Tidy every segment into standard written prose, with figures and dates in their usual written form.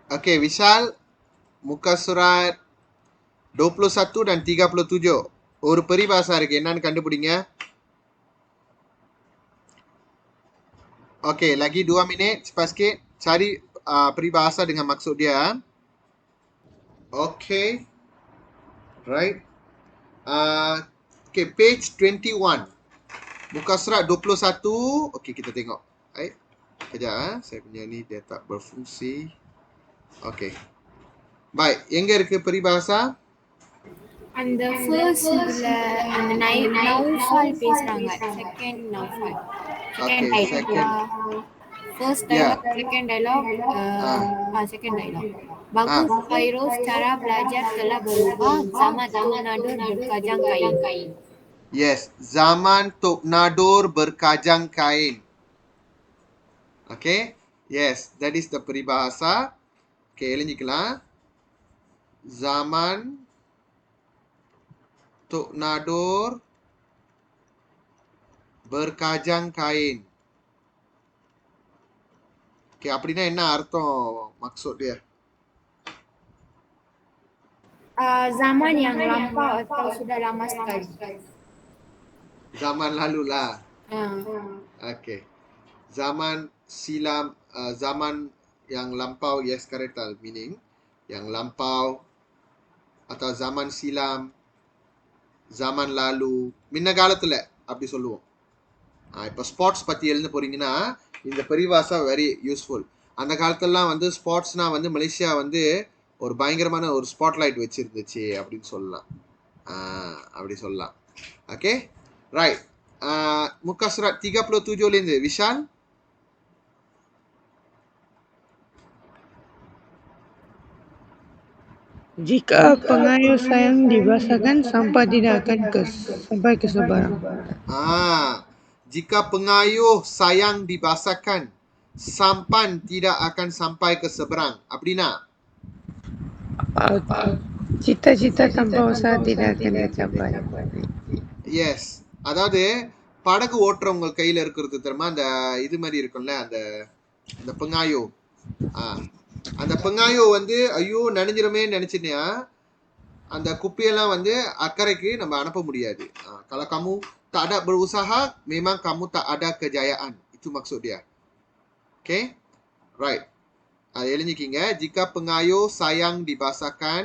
Okey, Vishal, muka surat 21 dan 37. ஒரு பரிபாஷா இருக்கு. என்னன்னு கண்டுபிடிங்க. Okey, lagi 2 minit. Cepat sikit. Cari peribahasa dengan maksud dia. Okey, right. Okay, page 21. Muka surat 21. Okey, kita tengok. Baik. Kejap. Saya punya ni dia tak berfungsi. Okey. Baik, எங்க இருக்கு peribahasa? அந்த first இதுல அந்த நௌஃபால் பேசுறாங்க. Second நௌஃபால். Okay, second. First Ya. dialogue, second dialogue, second dialogue. Bagus Kairos, cara belajar telah berubah. Zaman tornado berkajang kain. Yes, zaman tornador berkajang kain. Okay, yes, that is the peribahasa. Okay, எழுதிக்கலாம். Zaman tornador berkajang kain. Okay, அப்படின்னா என்ன அர்த்தம் maksud dia? Zaman yang lampau atau sudah lama sekali. Zaman lalu lah. Ah. Okay. Zaman silam, zaman yang lampau, yes, correct meaning. Yang lampau atau zaman silam, zaman lalu, முன்ன காலத்துல அப்படி சொல்லுவோம். இப்போ sports பற்றி எழுத போறீங்கன்னா இந்த பரிபாஷா வெரி யூஸ்ஃபுல். அந்த காலத்துலலாம் வந்து ஸ்போர்ட்ஸ்னால் வந்து மலேசியா வந்து ஒரு பயங்கரமான ஒரு ஸ்பாட்லைட் வச்சுருந்துச்சு அப்படின்னு சொல்லலாம். அப்படி சொல்லலாம். Okay, right. muka surat 37லேருந்து Vishal. Jika pengayuh sayang dibasahkan, sampah tidak akan sampai ke seberang. Jika pengayuh sayang dibasahkan, sampan tidak akan sampai ke seberang. அப்படின்னா cita-cita tanpa usaha tidak akan tercapai. Yes, அதாவது படகு ஓட்டுறவங்க கையில இருக்கிறது தெரியுமா, அந்த இது மாதிரி இருக்கும்ல, அந்த அந்த pengayuh. அந்த pengayuh வந்து ஐயோ நனைஞ்சிருமே நினைச்சிட்டியா, அந்த குப்பையெல்லாம் வந்து அக்கறைக்கு நம்ம அனுப்ப முடியாது. Kalau kamu tak ada berusaha, memang kamu tak ada kejayaan. Itu maksud dia. Okay, right. எழுதிக்கிங்க. Jika pengayuh sayang dibasahkan,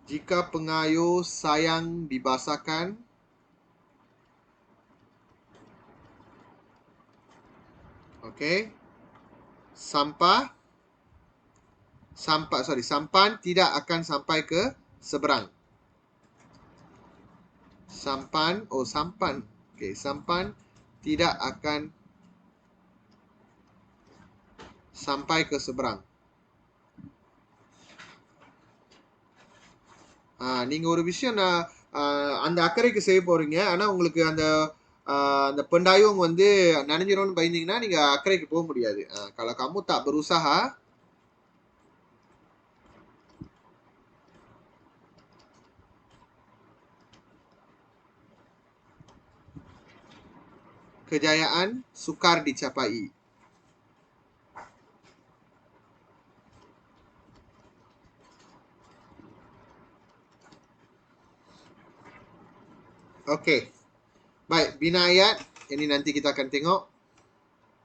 jika pengayuh sayang dibasahkan, okay, sampan tidak akan sampai ke seberang. Sampan, okay, sampan tidak akan sampai ke seberang. நீங்க ஒரு விஷயம் அந்த அக்கறைக்கு செய்ய போறீங்க, ஆனா உங்களுக்கு அந்த அந்த pendayung வந்து நனைஞ்சிரும்னு பயந்தீங்கன்னா நீங்க அக்கறைக்கு போக முடியாது. Kalau kamu tak berusaha, kejayaan sukar dicapai. Okay, baik, bina ayat ini nanti kita akan tengok.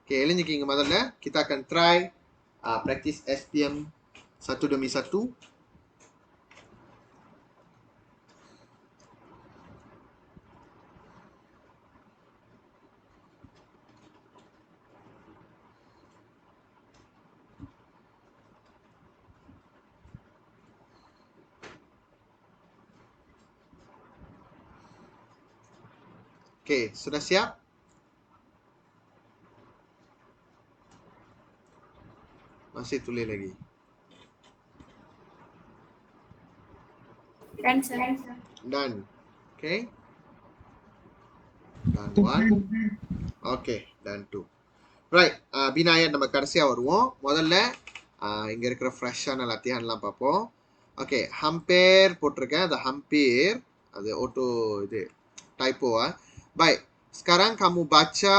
Okay, எழுதிக்கிங்க முதல்ல. Kita akan try practice SPM satu demi satu. Okay, sudah siap? Masih tulis lagi. Done. Okay. Done one. Okay, done two. Right. bina ayat நம்ம கடைசியா வருவோம். முதல்ல இங்க இருக்கிற ஃப்ரெஷ்ஷான லத்தியான்லாம் பார்ப்போம். Okay, ஹம்பேர் போட்டிருக்கேன். அது ஹம்பேர், அது auto இது typo. Baik. Sekarang kamu baca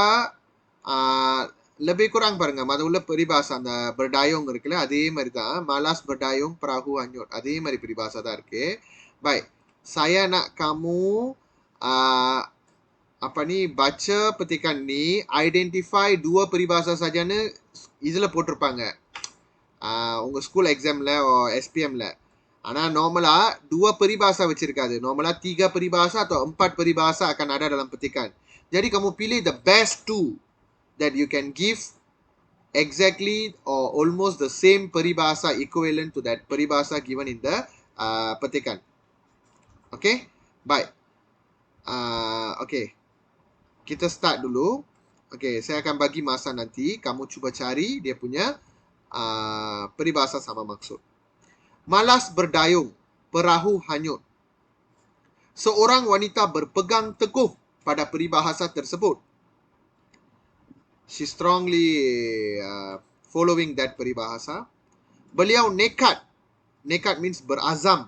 lebih kurang பாருங்க அது உள்ள பரிபாஷா அந்த berdayung இருக்குல்ல அதே மாதிரி தான் malas berdayung perahu hanyut அதே மாதிரி பரிபாஷா தான் இருக்கு. Baik, saya nak kamu apa ni baca petikan ni, identify 2 peribahasa sajana இதுல போட்டிருப்பாங்க உங்க ஸ்கூல் எக்ஸாம்ல SPMல. ஆனா நார்மலா 2 peribahasa வச்சிருக்காது. நார்மலா 3 peribahasa atau 4 peribahasa akan ada dalam petikan. Jadi kamu pilih the best 2 that you can give exactly or almost the same peribahasa equivalent to that peribahasa given in the petikan. Okay? Baik. Okay. Kita start dulu. Okay, saya akan bagi masa nanti. Kamu cuba cari dia punya peribahasa sama maksud. Malas berdayung, perahu hanyut. Seorang wanita berpegang teguh pada peribahasa tersebut. She strongly following that peribahasa. Beliau nekat. Nekat means berazam.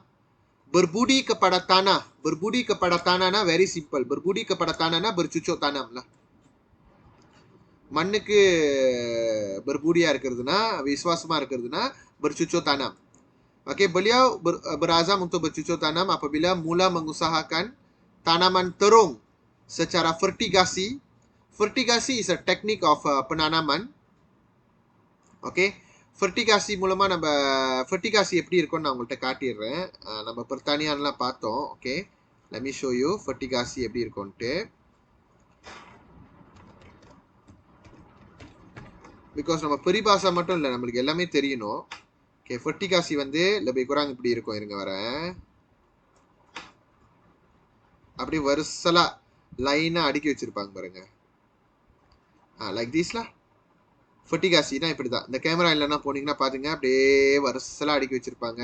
Berbudi kepada tanah. Berbudi kepada tanah na very simple. Berbudi kepada tanah na bercucuk tanam lah. மண்ணுக்கு berbudiya இருக்கிறதுனா விசுவாசமா இருக்கிறதுனா bercucuk tanam. Okey, beliau berazam untuk bercucuk tanam apabila mula mengusahakan tanaman terung secara vertigasi. Vertigasi is a technique of penanaman. Okay, vertigasi மூலமா நம்ம vertigasi எப்படி இருக்கும்னு நான் உங்கள்கிட்ட காட்டிடுறேன். நம்ம pertanianலாம் பார்த்தோம். Okay, let me show you vertigasi எப்படி இருக்கும்ட்டு. Because நம்ம peribahasa மட்டும் இல்லை, நம்மளுக்கு எல்லாமே தெரியணும். Okay, vertigasi வந்து lebih kurang இப்படி இருக்கும். இருங்க வரேன். அப்படி வரிசலா லைனா அடுக்கி வச்சிருப்பாங்க பாருங்க. லைக் திஸ்லாம் vertigasiனா இப்படி தான். இந்த கேமரா இல்லைன்னா போனீங்கன்னா பாத்துங்க அப்படியே வரிசலா அடுக்கி வச்சிருப்பாங்க.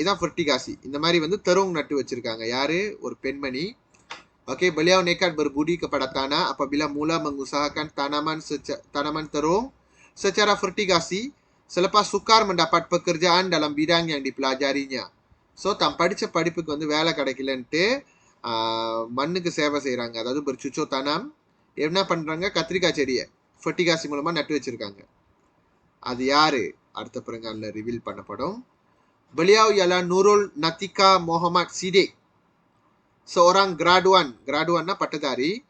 இதான் vertigasi. இந்த மாதிரி வந்து terung நட்டு வச்சிருக்காங்க. யாரு? ஒரு பெண்மணி. Okey, beliau nekat berbudi kepada tanah apabila mula mengusahakan tanaman terung secara vertigasi selepas sukar mendapat pekerjaan dalam bidang yang dipelajarinya. So, தான் படிச்ச படிப்புக்கு வந்து வேலை கிடைக்கலன்ட்டு மண்ணுக்கு சேவை செய்றாங்க. அதாவது bercucuk tanam. என்ன பண்றாங்க? கத்திரிக்காய் செடியை vertigasi மூலமா நட்டு வச்சிருக்காங்க. அது யாரு? அடுத்த பரங்கால ரிவீல் பண்ணப்படும். Beliau ialah Nurul Natika Muhammad Siddiq. Seorang graduannya patadari,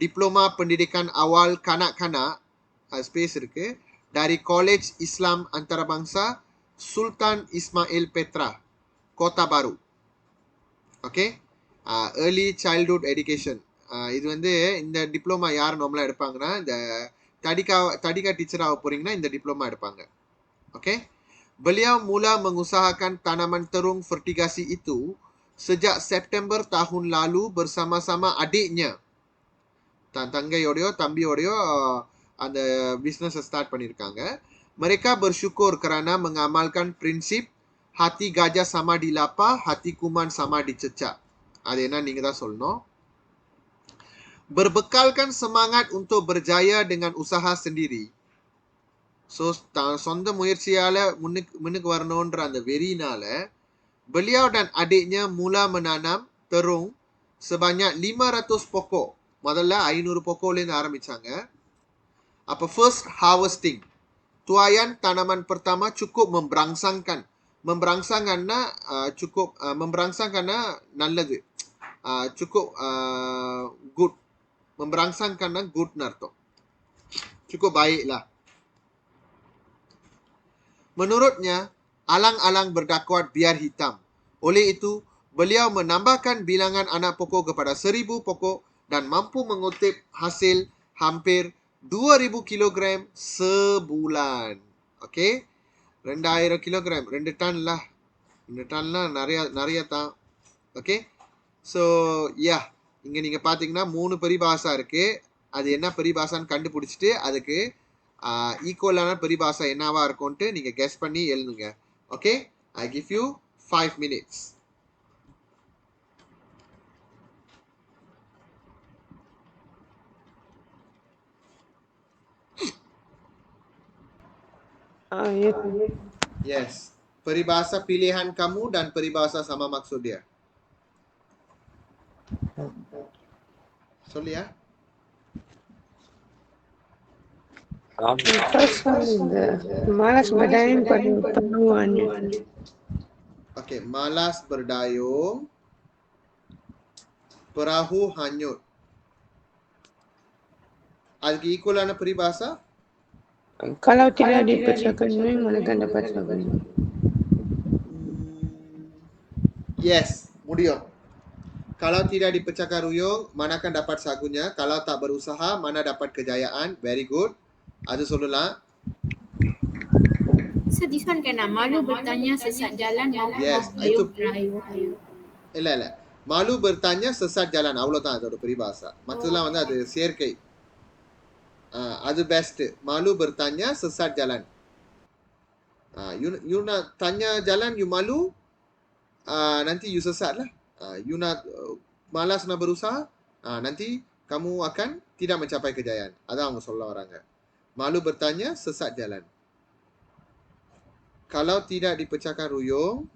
diploma pendidikan awal kanak-kanak, space இருக்கு, dari College Islam Antarabangsa Sultan Ismail Petra, Kota Baru. Okay, early childhood education. இது வந்து இந்த டிப்ளமா யார் நார்மலா எடுப்பாங்கன்னா இந்த தடிகா டீச்சர் ஆக போறீங்கன்னா இந்த டிப்ளமா எடுப்பாங்க. Okay, beliau mula mengusahakan tanaman terung vertigasi itu sejak September tahun lalu bersama-sama adiknya. தம்பியோடையோ அந்த பிசினஸ் ஸ்டார்ட் பண்ணிருக்காங்க. Mereka bersyukur kerana mengamalkan prinsip hati gajah sama dilapah, hati kuman sama dicecak. அது என்ன நீங்க தான் சொல்லணும். Berbekalkan semangat untuk berjaya dengan usaha sendiri. So, சொந்த முயற்சியால முன்னுக்கு வரணும்ன்ற அந்த வெறினால beliau dan adiknya mula menanam terung sebanyak 500 pokok. முதல்ல 500 pokokலேருந்து ஆரம்பிச்சாங்க. அப்போ first harvesting. Tuaian tanaman pertama cukup memberangsangkan. Memberangsangkannya cukup memberangsangkannya நல்லது. Cukup good. Memberangsangkannya good narto. Cukup baiklah. Menurutnya, alang-alang berdakwat biar hitam. Oleh itu, beliau menambahkan bilangan anak pokok kepada 1000 pokok dan mampu mengutip hasil hampir 2000 kilogram sebulan. Okay? 2000 kilogram. 2 ton lah. 2 ton lah நிறைய தான். Okay? So, yeah. இங்க நீங்க பாத்தீங்கன்னா 3 பரிபாஷா இருக்கு. அது என்ன பரிபாஷான்னு கண்டுபிடிச்சிட்டு அதுக்கு ஈக்குவலான பரிபாஷா என்னவா இருக்கும்ட்டு நீங்க கெஸ் பண்ணி எழுதுங்க. Okay? I give you 5 minutes. Yes. Peribahasa pilihan kamu dan peribahasa sama maksud dia. Sorry ya. The first one is the malas berdayung pada perahuannya. Okay, malas berdayung, perahu hanyut. அதுக்கு ஈக்குவலான peribahasa? Kalau tidak dipecahkan dua, mana akan dapat sagunya? Yes, முடியும். Kalau tidak dipecahkan ruyung, mana akan dapat sagunya? Kalau tak berusaha, mana dapat kejayaan? Very good. Ada சொல்லலாம். So this one kena malu bertanya sesat jalan maupun Yes, membayung itu- perahu. இல்ல mall bertanya sesat jalan, அவ்வளவுதான் அதோட peribahasa. மற்றதெல்லாம் வந்து அது சேர்க்கை. அது best. malu bertanya sesat jalan. You nak tanya jalan, you malu, nanti you sesat lah. You nak malas nak berusaha, nanti kamu akan tidak mencapai kejayaan. Aதான் அவங்க சொல்ல வராங்க. Malu bertanya sesat jalan. Kalau tidak dipecahkan ruyung,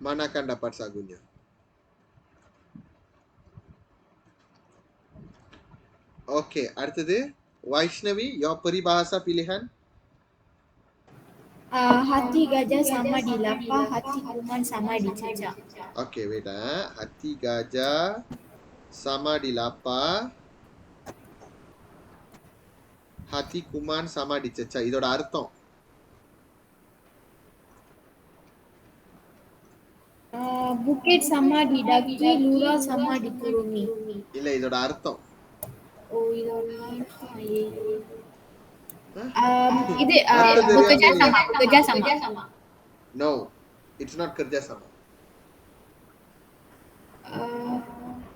mana akan dapat sagunya? Okay, அடுத்தது Vaishnavi, your peribahasa pilihan. Hati gajah sama dilapah, hati kuman sama dicecah. Okay, wait. Hati gajah sama dilapah, hati kuman sama dicecah. இதோட அர்த்தம் Bukit sama didaki, lurah sama dituruni. இல்ல, இதோட அர்த்தம் Oh, இதோட இது அர்த்தம் bekerja தெரியாம sama, bekerja sama. No, it's not kerja sama.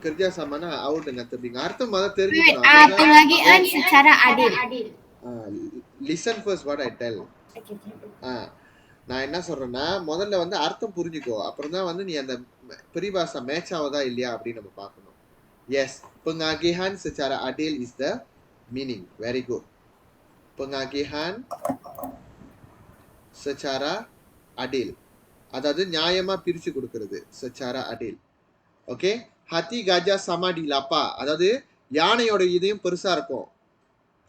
Kerja samana out dengan tebing. அர்த்தம் அத தெரிஞ்சுக்கணும். Pengagian secara adil. Listen first what I tell. நான் என்ன சொல்றேன்னா, முதல்ல வந்து அர்த்தம் புரிஞ்சுக்கோ, அப்புறம் தான் வந்து நீ அந்த peribahasa மேட்ச் ஆகுதா இல்லையா அப்படின்னு நம்ம பார்க்கணும். Yes, pengagihan secara adil is the meaning. Very good. Pengagihan secara adil, அதாவது நியாயமா பிரிச்சு கொடுக்கிறது. secara adil. ஓகே, ஹத்தி கஜா sama dilapa, அதாவது யானையோட இதயம் பெருசா இருக்கும்,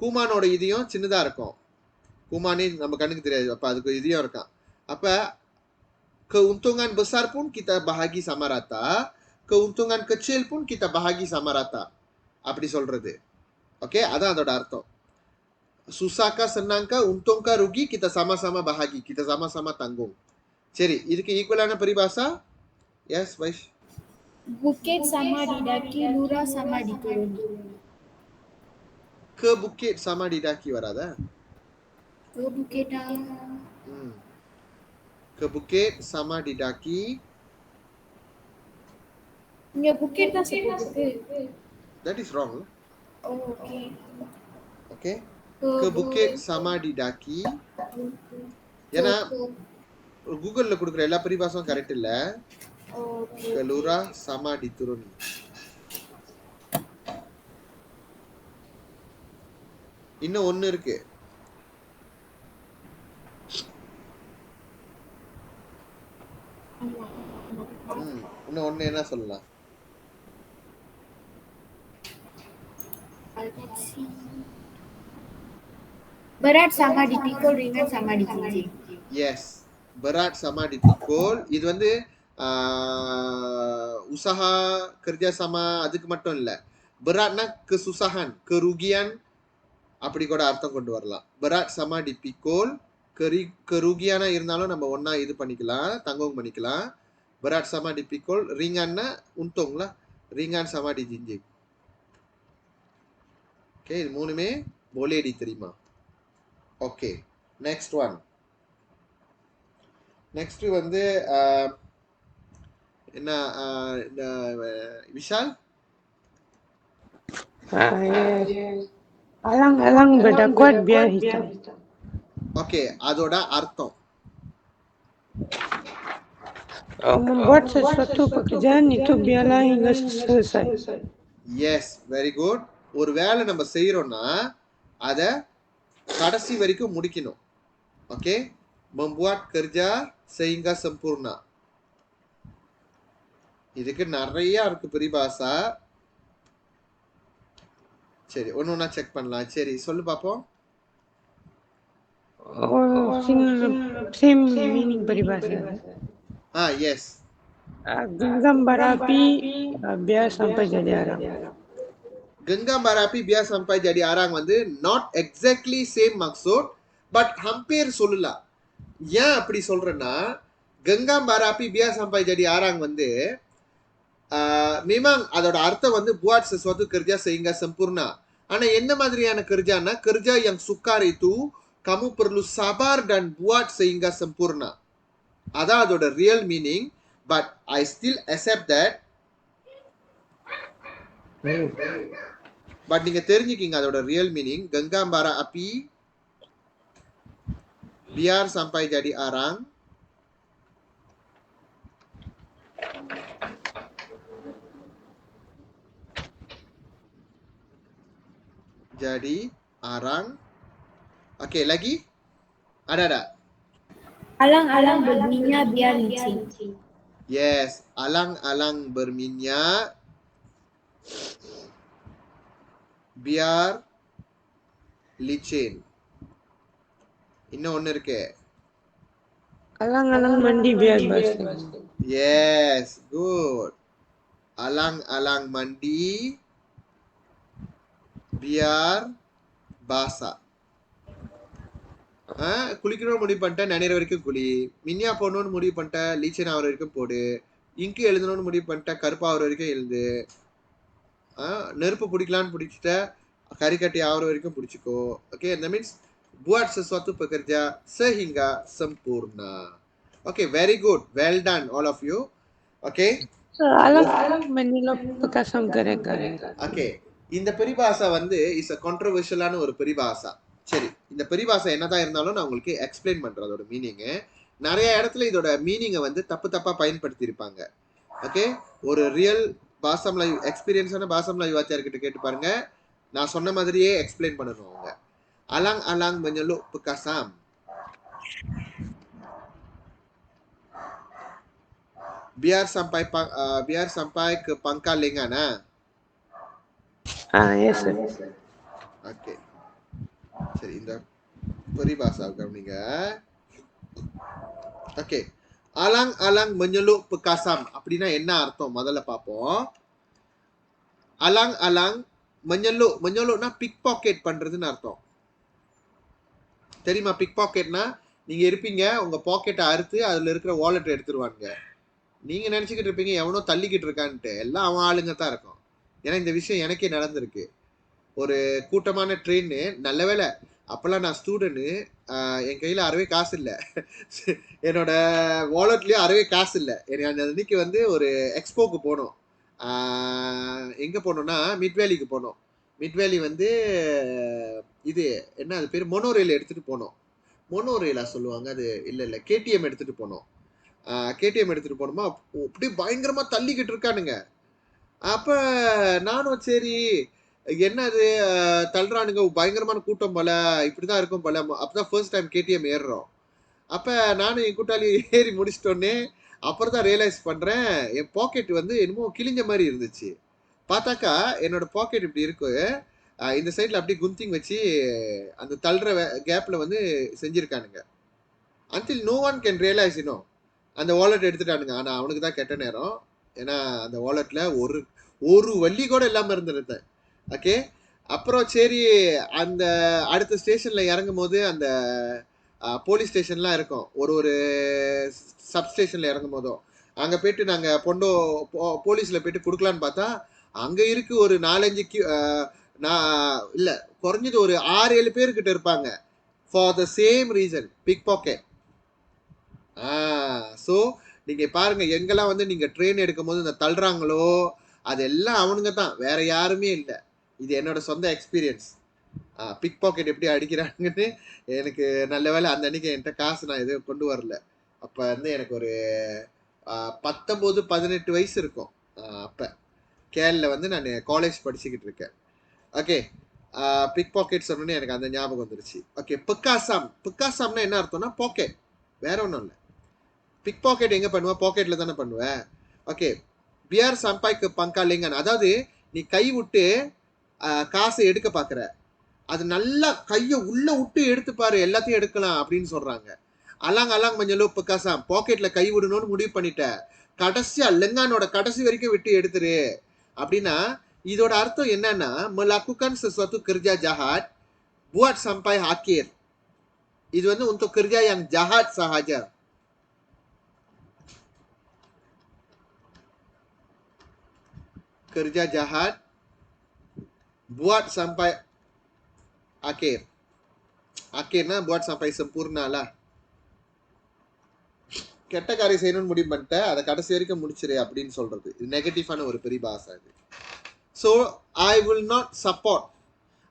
கூமானோட இதயம் சின்னதா இருக்கும். கூமானே நம்ம கண்ணுக்கு தெரியாது, அப்ப அதுக்கு இதயம் இருக்கான். அப்ப keuntungan besar pun kita bahagi sama rata, keuntungan kecil pun kita bahagi sama rata. அப்படி சொல்றது. ஓகே, அதான் அதோட அர்த்தம். susahkah senangkah, untungkah rugi, kita sama-sama bahagi, kita sama-sama tanggung. சரி, இதுக்கு ஈக்குவலான peribahasa? Yes, Vaish. Bukit sama didaki, lurah sama dituruni. Ke bukit sama didaki வராதா? Ke bukit dah. Ke bukit sama didaki. Ya bukit dah sebut bukit. That is wrong. Oh, okay. Okay. Ke bukit sama didaki. ஏன்னா கூகுள்ல கொடுக்குற எல்லா பரிபாசமும் correct இல்ல. Okay. Ke lurah sama dituruni. இன்னும் ஒன்னு இருக்கு. இன்னும் ஒன்னு என்ன சொல்லலாம்? Berat sama dipikul, ringan sama dijinjing. Yes, berat sama dipikul. இது வந்து usaha, kerja sama அதுக்கு மட்டும் இல்ல. beratனா kesusahan, kerugian, அப்படி கூட அர்த்தம் கொண்டு வரலாம். berat sama dipikul, kerugiana இருந்தாலும் நம்ம ஒண்ணா இது பண்ணிக்கலாம், தங்கம் பண்ணிக்கலாம். berat sama dipikul, ringanna untung lah, ringan sama dijinjing. Okay, இது மூணுமே boleh diterima. Okay, next one. Next வந்து என்ன Vishal? Alang-alang berdakwah biar hitam. Okay, அதோட அர்த்தம் Membuat sesuatu pekerjaan itu biarlah hingga selesai. Yes, very good. ஒரு வேலை நம்ம செய்யறோம்னா அத கடைசி வரைக்கும் முடிக்கணும். Okay, membuat kerja sehingga sempurna. இதுக்கு நிறைய இருக்கு பரிபாசா. சரி, ஒண்ணா செக் பண்ணலாம். சரி, சொல்லு பாப்போம். Same meaning peribahasa. Yes. Genggam bara api biar sampai jadi arang. Genggam bara api biar sampai jadi arang வந்து not exactly same maksud, but hampir சொல்லலாம். ஏன் அப்படி சொல்றேன்னா, genggam bara api biar sampai jadi arang வந்து memang அதோட அர்த்தம் வந்து buat sesuatu kerja sehingga sempurna. ஆனா என்ன மாதிரியான kerjana? Kerja yang sukar itu kamu perlu sabar dan buat sehingga sempurna. அதான் அதோட real meaning, but I still accept that. But நீங்க தெரிஞ்சுக்கீங்க அதோட real meaning. Genggam bara api biar sampai jadi arang. Jadi arang. Okey, lagi? Ada? Alang-alang berminyak biar licin. Yes, alang-alang berminyak biar licin. இன்னும் ஒன்று இருக்கு. Alang-alang mandi biar basah. Yes, good. Alang-alang mandi biar basah. குளிக்கணும்னு முடிவு பண்ணிட்டேன், நினைற வரைக்கும் குளி. மின்னியா போடணும்னு முடிவு பண்ணிட்டேன், லீச்சன் ஆகிற வரைக்கும் போடு. இங்கு எழுதணும்னு முடிவு பண்ணிட்டேன், கருப்பாகிற வரைக்கும் எழுது. நெருப்பு பிடிக்கலான்னு பிடிச்சிட்ட, கறிக்கட்டி ஆகிற வரைக்கும் பிடிச்சிக்கோ. Okay, that means buat sesuatu pekerja sehingga sempurna. Okay, very good, well done all of you. Okay. Alang-alang menilok bekasam kare-kare. Okay, இந்த பெரிபாசா வந்து இஸ் a controversial-ஆன ஒரு பெரிபாசா. சரி, இந்த பெரிபாசா என்னதான் இருந்தாலும் நான் உங்களுக்கு எக்ஸ்பிளைன் பண்றேன் அதோட மீனிங். நிறைய இடத்துல இதோட மீனிங்கை வந்து தப்பா பயன்படுத்தி இருப்பாங்க. ஓகே, ஒரு ரியல் பாசம் லைவ் எக்ஸ்பீரியன்ஸான பாசம் லைவ் வாத்தியார்கிட்ட கேட்டு பாருங்க, நான் சொன்ன மாதிரியே எக்ஸ்பிளைன் பண்ணணும் அவங்க. Alang-alang menyeluk bekasam. Biar sampai ke pangkal lengan. Yes sir. Okay. சரி, இந்த peribahasa கவனிங்க. Okay. Alang-alang menyeluk bekasam அப்படின்னா என்ன அர்த்தம் முதல்ல பார்ப்போம். Alang-alang menyelukனா பிக் பாக்கெட் பண்றதுன்னு அர்த்தம். தெரியுமா? பிக் பாக்கெட்னா நீங்க இருப்பீங்க, உங்க பாக்கெட்டை அறுத்து அதுல இருக்கிற வாலெட் எடுத்துருவாங்க. நீங்க நினைச்சுக்கிட்டு இருப்பீங்க எவனோ தள்ளிக்கிட்டு இருக்கான்ட்டு. எல்லாம் அவன் ஆளுங்க தான் இருக்கும். ஏன்னா இந்த விஷயம் எனக்கே நடந்திருக்கு. ஒரு கூட்டமான ட்ரெயின், நல்ல வேலை அப்பெல்லாம் நான் ஸ்டூடெண்ட், என் கையில அறவே காசு இல்லை, என்னோட வாலெட்லயும் அறவே காசு இல்லை. அந்த அன்னைக்கு வந்து ஒரு எக்ஸ்போக்கு போனோம். எங்க போனோம்னா மிட்வேலிக்கு போனோம். மிட்வேலி வந்து இது என்ன அது பேர், மோனோ ரயில் எடுத்துட்டு போனோம். மோனோ ரயிலா சொல்லுவாங்க அது, இல்ல கேடிஎம் எடுத்துட்டு போனோம். கேடிஎம் எடுத்துட்டு போனோமா, அப்படியே பயங்கரமா தள்ளிக்கிட்டு இருக்கானுங்க. அப்ப நானும் சரி என்ன அது தள்ளுறானுங்க, பயங்கரமான கூட்டம் போல, இப்படிதான் இருக்கும் போல. அப்பதான் ஃபர்ஸ்ட் டைம் கேடிஎம் ஏறுறோம். அப்ப நானும் என் கூட்டாளி ஏறி முடிச்சிட்டோன்னே அப்புறம் தான் ரியலைஸ் பண்றேன், என் பாக்கெட் வந்து என்னமோ கிழிஞ்ச மாதிரி இருந்துச்சு. பார்த்தாக்கா என்னோட பாக்கெட் இப்படி இருக்கு, இந்த சைட்ல அப்படியே குந்திங் வச்சு அந்த தள்ளுற கேப்ல வந்து செஞ்சிருக்கானுங்க. Until no one can realise இன்னும் அந்த வாலெட் எடுத்துட்டானுங்க. ஆனா அவனுக்கு தான் கெட்ட நேரம். ஏன்னா அந்த வாலெட்ல ஒரு வள்ளி கூட இல்லாம இருந்திருந்தேன். ஓகே, அப்புறம் சரி அந்த அடுத்த ஸ்டேஷன்ல இறங்கும் போது அந்த போலீஸ் ஸ்டேஷன்லாம் இருக்கும், ஒரு சப் ஸ்டேஷன்ல இறங்கும் போதும் அங்க போயிட்டு நாங்க போலீஸ்ல போயிட்டு கொடுக்கலான்னு பார்த்தா அங்க இருக்கு ஒரு 4-5 இல்ல குறைஞ்சது ஒரு 6-7 பேர்கிட்ட இருப்பாங்க. For the same reason, big pocket. So நீங்க பாருங்க, எங்கெல்லாம் வந்து நீங்க ட்ரெயின் எடுக்கும் போது இந்த தள்ளுறாங்களோ அதெல்லாம் அவனுங்க தான், வேற யாருமே இல்லை. இது என்னோட சொந்த எக்ஸ்பீரியன்ஸ். பிக் பாக்கெட் எப்படி அடிக்கிறாங்கன்னு எனக்கு நல்ல வேலை அந்த அன்னைக்கு என்கிட்ட காசு நான் எதுவும் கொண்டு வரல. அப்ப வந்து எனக்கு ஒரு 19-18 வயசு இருக்கும். அப்ப கேரள வந்து நான் காலேஜ் படிச்சுக்கிட்டு இருக்கேன். ஓகே, பிக் பாக்கெட் சொன்னோன்னே எனக்கு அந்த ஞாபகம் வந்துருச்சு. ஓகே, பிக்காசாம்னா என்ன அர்த்தம்னா பாக்கெட், வேற ஒன்றும் இல்லை. பிக் பாக்கெட் எங்க பண்ணுவேன்? பாக்கெட்ல தானே பண்ணுவேன். Okay, biar sampai ke pangkalengan. அதாவது நீ கை விட்டு காசை எடுக்க பாக்குற, அது நல்லா கையை உள்ள விட்டு எடுத்து பாரு, எல்லாத்தையும் எடுக்கலாம் அப்படின்னு சொல்றாங்க. அலாங் அலாங் மஞ்சளோ பக்காசாம், பாக்கெட்ல கை விடணும்னு முடிவு பண்ணிட்ட, கடைசியா லெங்கானோட கடைசி வரைக்கும் விட்டு எடுத்துரு அப்படின்னா இதோட அர்த்தம் என்னன்னா, melakukan sesuatu kerja jahat buat sampai akhir. இது வந்து untuk kerja yang jahat sahaja. Kerja jahat buat sampai akhir. Akhirnya buat sampai sempurna lah. கெட்ட காரியம் செய்யணும்னு முடிவு பண்ணிட்ட, அதை கடைசி வரைக்கும் முடிச்சிரு அப்படின்னு சொல்றது. இது நெகட்டிவான ஒரு பெரிபாசா இது. So I will not support.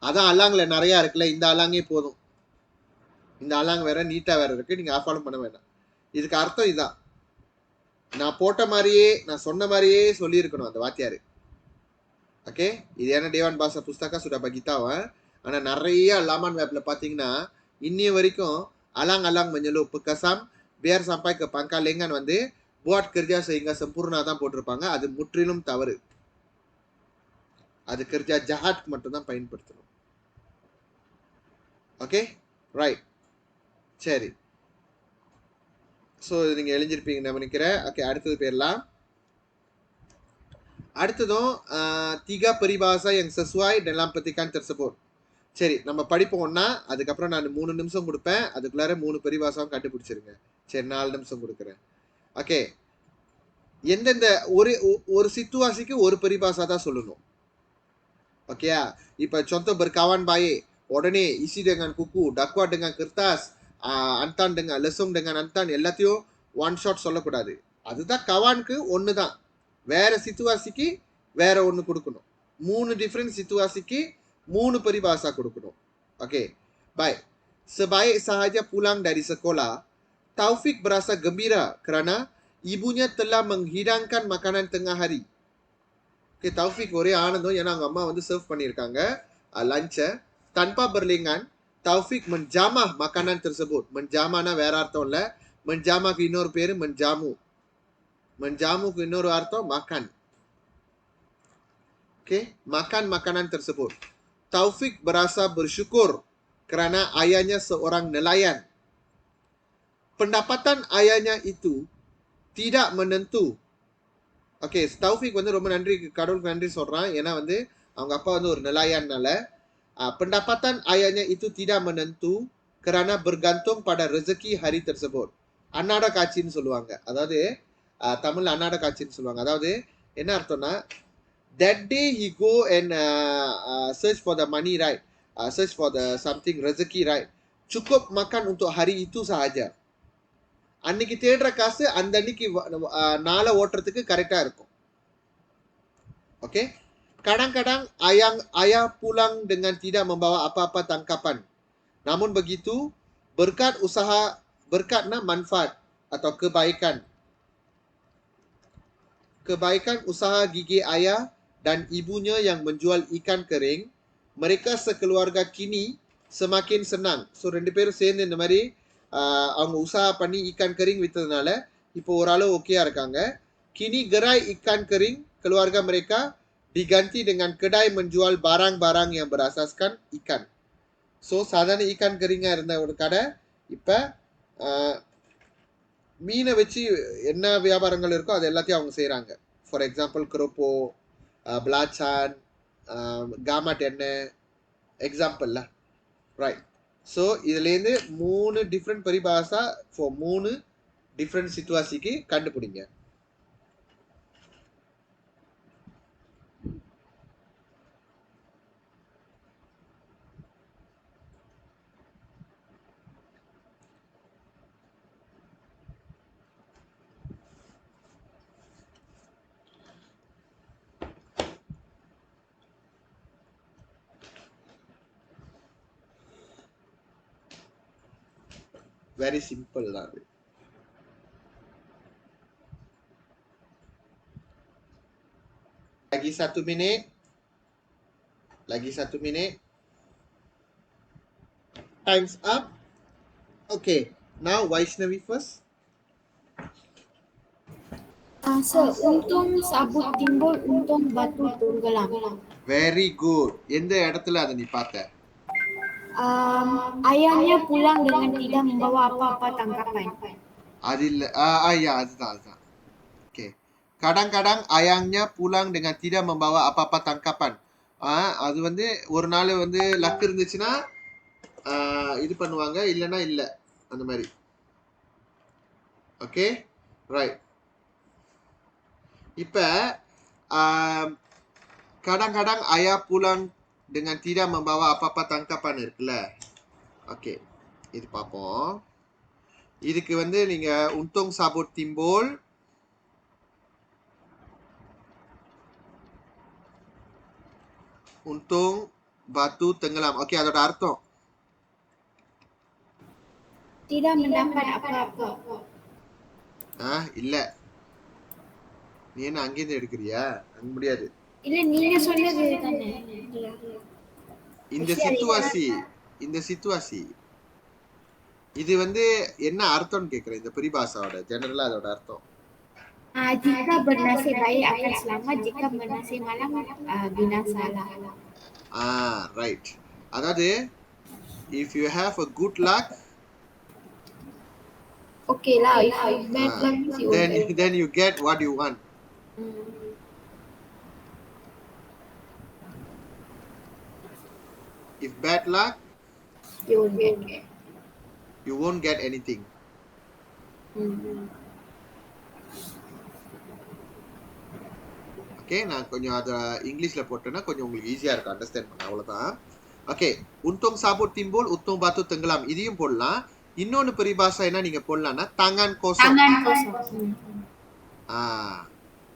அதான் அலாங்ல நிறைய இருக்குல்ல, இந்த அலாங்கே போதும். இந்த அலாங் வேற நீட்டா வேற இருக்கு, நீங்க ஃபாலோ பண்ண வேண்டாம். இதுக்கு அர்த்தம் இதான். நான் போட்ட மாதிரியே, நான் சொன்ன மாதிரியே சொல்லியிருக்கணும் அந்த வாத்தியாரு. ஓகே, இது ஏன்னா டேவான் பாசா புஸ்தகா சுடா பகித்தாவ. ஆனா நிறைய லாமான் வேப்ல பாத்தீங்கன்னா இன்னைய வரைக்கும் அலாங் அலாங் மஞ்சள் உப்பு Kazan biar sampai ke pangkalengan வந்து buat kerja sehingga sempurna தான் போட்டிருப்பாங்க. அது முற்றிலும் தவறு. அது kerja jahat மட்டும் தான் பயன்படுத்தணும். ஓகே, ரைட், சரி. ஸோ நீங்க எழுந்திருப்பீங்கன்னு நினைக்கிறேன். ஓகே, அடுத்தது போயிடலாம். அடுத்ததும் tiga peribahasa yang sesuai dalam petikan tersebut. சரி, நம்ம படிப்போம் ஒன்னா, அதுக்கப்புறம் நான் 3 நிமிஷம் கொடுப்பேன், அதுக்குள்ளார 3 பரிபாசாவும் கண்டுபிடிச்சிருங்க. சரி, 4 நிமிஷம் கொடுக்குறேன். ஓகே, எந்தெந்த ஒரு சித்துவாசிக்கு ஒரு பரிபாசா தான் சொல்லணும். ஓகேயா? இப்ப contoh berkawan baik, உடனே isi dengan kuku, dakwa dengan kertas, antan dengan lesung dengan antan, எல்லாத்தையும் ஒன் ஷாட் சொல்லக்கூடாது. அதுதான் கவானுக்கு ஒன்று தான், வேற சித்துவாசிக்கு வேற ஒன்று கொடுக்கணும். 3 டிஃப்ரெண்ட் சித்துவாசிக்கு 3 peribahasa கொடுக்கணும். Oke, baik. Sebaik sahaja pulang dari sekolah, Taufik berasa gembira kerana ibunya telah menghidangkan makanan tengah hari. Oke, Taufik ஒரே ஆனந்தம், ஏன்னா அவங்க அம்மா வந்து சர்வ் பண்ணியிருக்காங்க லஞ்சை. tanpa berlengan, Taufik menjamah makanan tersebut. menjamahனா வேற அர்த்தம் இல்லை, menjamahக்கு இன்னொரு பேரு menjamu. menjamuக்கு இன்னொரு அர்த்தம் makan. Oke, makan makanan tersebut. Taufik berasa bersyukur kerana ayahnya seorang nelayan. Pendapatan ayahnya itu tidak menentu. Oke, Taufik வந்து ரொம்ப நன்றி, கடவுளுக்கு நன்றி சொல்றான். ஏன்னா வந்து அவங்க அப்பா வந்து ஒரு நெலாயான்னால. Pendapatan ayahnya itu tidak menentu kerana bergantung pada rezeki hari tersebut. அன்னாட காட்சின்னு சொல்லுவாங்க. அதாவது தமிழ்ல அன்னாட காட்சின்னு சொல்லுவாங்க. அதாவது என்ன அர்த்தம்னா, that day he go and search for the money, right? Search for the something rezeki, right? Cukup makan untuk hari itu sahaja. அன்னைக்கு தேடுற காசு அந்த அன்னைக்கு நாளை ஓட்டுறதுக்கு கரெக்டா இருக்கும். Okay, kadang-kadang ayah pulang dengan tidak membawa apa-apa tangkapan. Namun begitu, berkat usaha, berkatna manfaat atau kebaikan usaha gigi ayah dan ibunya yang menjual ikan kering, mereka sekeluarga kini semakin senang. So 2 பேரும் சேர்ந்து இந்த மாதிரி அவங்க உசாஹா பண்ணி ikan kering வித்ததுனால இப்போ ஓரளவு ஓகேயா இருக்காங்க. kini gerai ikan kering keluarga mereka diganti dengan kedai menjual barang-barang yang berasaskan ikan. So சாதாரண ikan kering-ஆ இருந்த ஒரு கடை இப்போ மீனை வச்சு என்ன வியாபாரங்கள் இருக்கோ அது எல்லாத்தையும் அவங்க செய்கிறாங்க. ஃபார் எக்ஸாம்பிள் குரோப்போ, பிளாச்சான், காமாட் எண்ணெய் எக்ஸாம்பிள்ல, ரைட். ஸோ இதுலேருந்து 3 டிஃப்ரெண்ட் பரிபாசா ஃபார் 3 டிஃப்ரெண்ட் சிச்சுவாசிக்கு கண்டுபிடிங்க. Very simple lah. Lagi 1 minit. Lagi 1 minit. Time's up. Okay. Now Vaishnavi first. Untung sabut timbul, untung batu tenggelam. Very good. எந்த இடத்துல அதை நீ பார்த்த? Ayahnya pulang dengan tidak membawa apa-apa tangkapan. அது இல்ல. Ya, அதுதான். Okay. Kadang-kadang ayahnya pulang dengan tidak membawa apa-apa tangkapan. அது வந்து ஒரு நாள் வந்து லக் இருந்துச்சுன்னா இது பண்ணுவாங்க, இல்லைன்னா இல்லை, அந்த மாதிரி. Okay, right. இப்போ kadang-kadang ayah pulang dengan tidak membawa apa-apa tangkapan இருக்குல்ல. ஓகே, இது பார்ப்போம். இதுக்கு வந்து நீங்க untung sabut timbul, untung batu tenggelam. Okey, அதோட அர்த்தம் Tidak mendapat apa-apa. இல்ல. நீ என்ன அங்கேருந்து எடுக்கிறியா? அங்க முடியாது. இல்ல, நீங்க சொன்னது தானே. இந்த சிச்சுவேஷன் இது வந்து என்ன அர்த்தம்னு கேக்குறேன். இந்த பரிபாஷாவோட ஜெனரலா அதோட அர்த்தம். Jika bernasib baik akan selamat, jika bernasib malam binasalah. Right. அதாவது if you have a good luck, okay lah, if you bad luck, then you get what you want. If bad luck, you won't get anything. Okay, நான் கொஞ்சம் அதை இங்கிலீஷ்ல போட்டேன்னா கொஞ்சம் உங்களுக்கு ஈஸியா இருக்கும் அண்டர்ஸ்டாண்ட் பண்ண, அவ்வளவுதான். Okay, untung sabut timbul, untung batu tenggelam, இதையும் போடலாம். இன்னொன்னு பரிபாஷா என்ன நீங்க போடலாம்னா tangan kosong.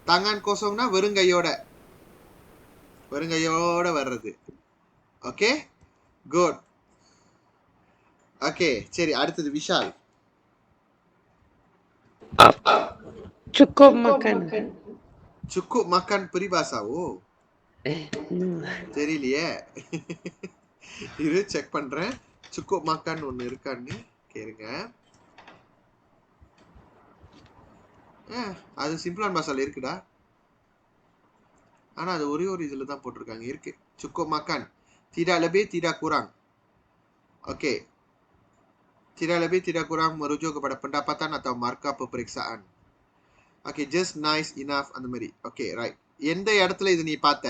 tangan kosongனா வெறுங்கையோட வர்றது. Okay, good. ஓகே, சரி, அடுத்தது Vishal. cukup makan. cukup makan பரிபாஷாவோ தெரியலையே. இரு செக் பண்றேன். cukup makan ஒன்னு இருக்கான்னு கேளுங்க. அது சிம்பிளான பாஷால இருக்குடா. ஆனா அது ஒரே ஒரு இதுல தான் போட்டிருக்காங்க. இருக்கு cukup makan, tidak lebih tidak kurang. Okey, tidak lebih tidak kurang merujuk kepada pendapatan atau markah peperiksaan. Okay, just nice enough அந்த மாதிரி. Okay, right. எந்த இடத்துல இது நீ பார்த்த?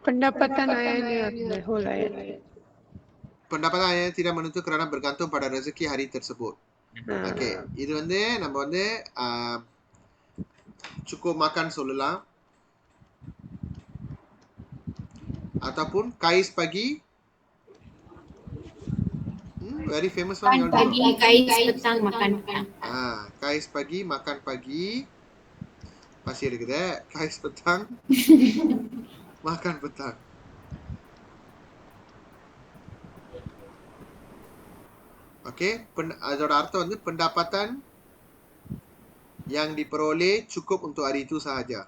Pendapatan ayahnya whole ayat. Pendapatan ayahnya tidak menentu kerana bergantung pada rezeki hari tersebut. Okay, இது வந்து நம்ம வந்து cukup makan சொல்லலாம். Ataupun kais pagi. Very famous one. Makan pagi, kais petang, makan petang. Kais pagi, makan pagi. Masih இருக்குதே. Kais petang, makan petang. Okay, அதோட அர்த்தம் வந்து pendapatan yang diperoleh cukup untuk hari itu sahaja.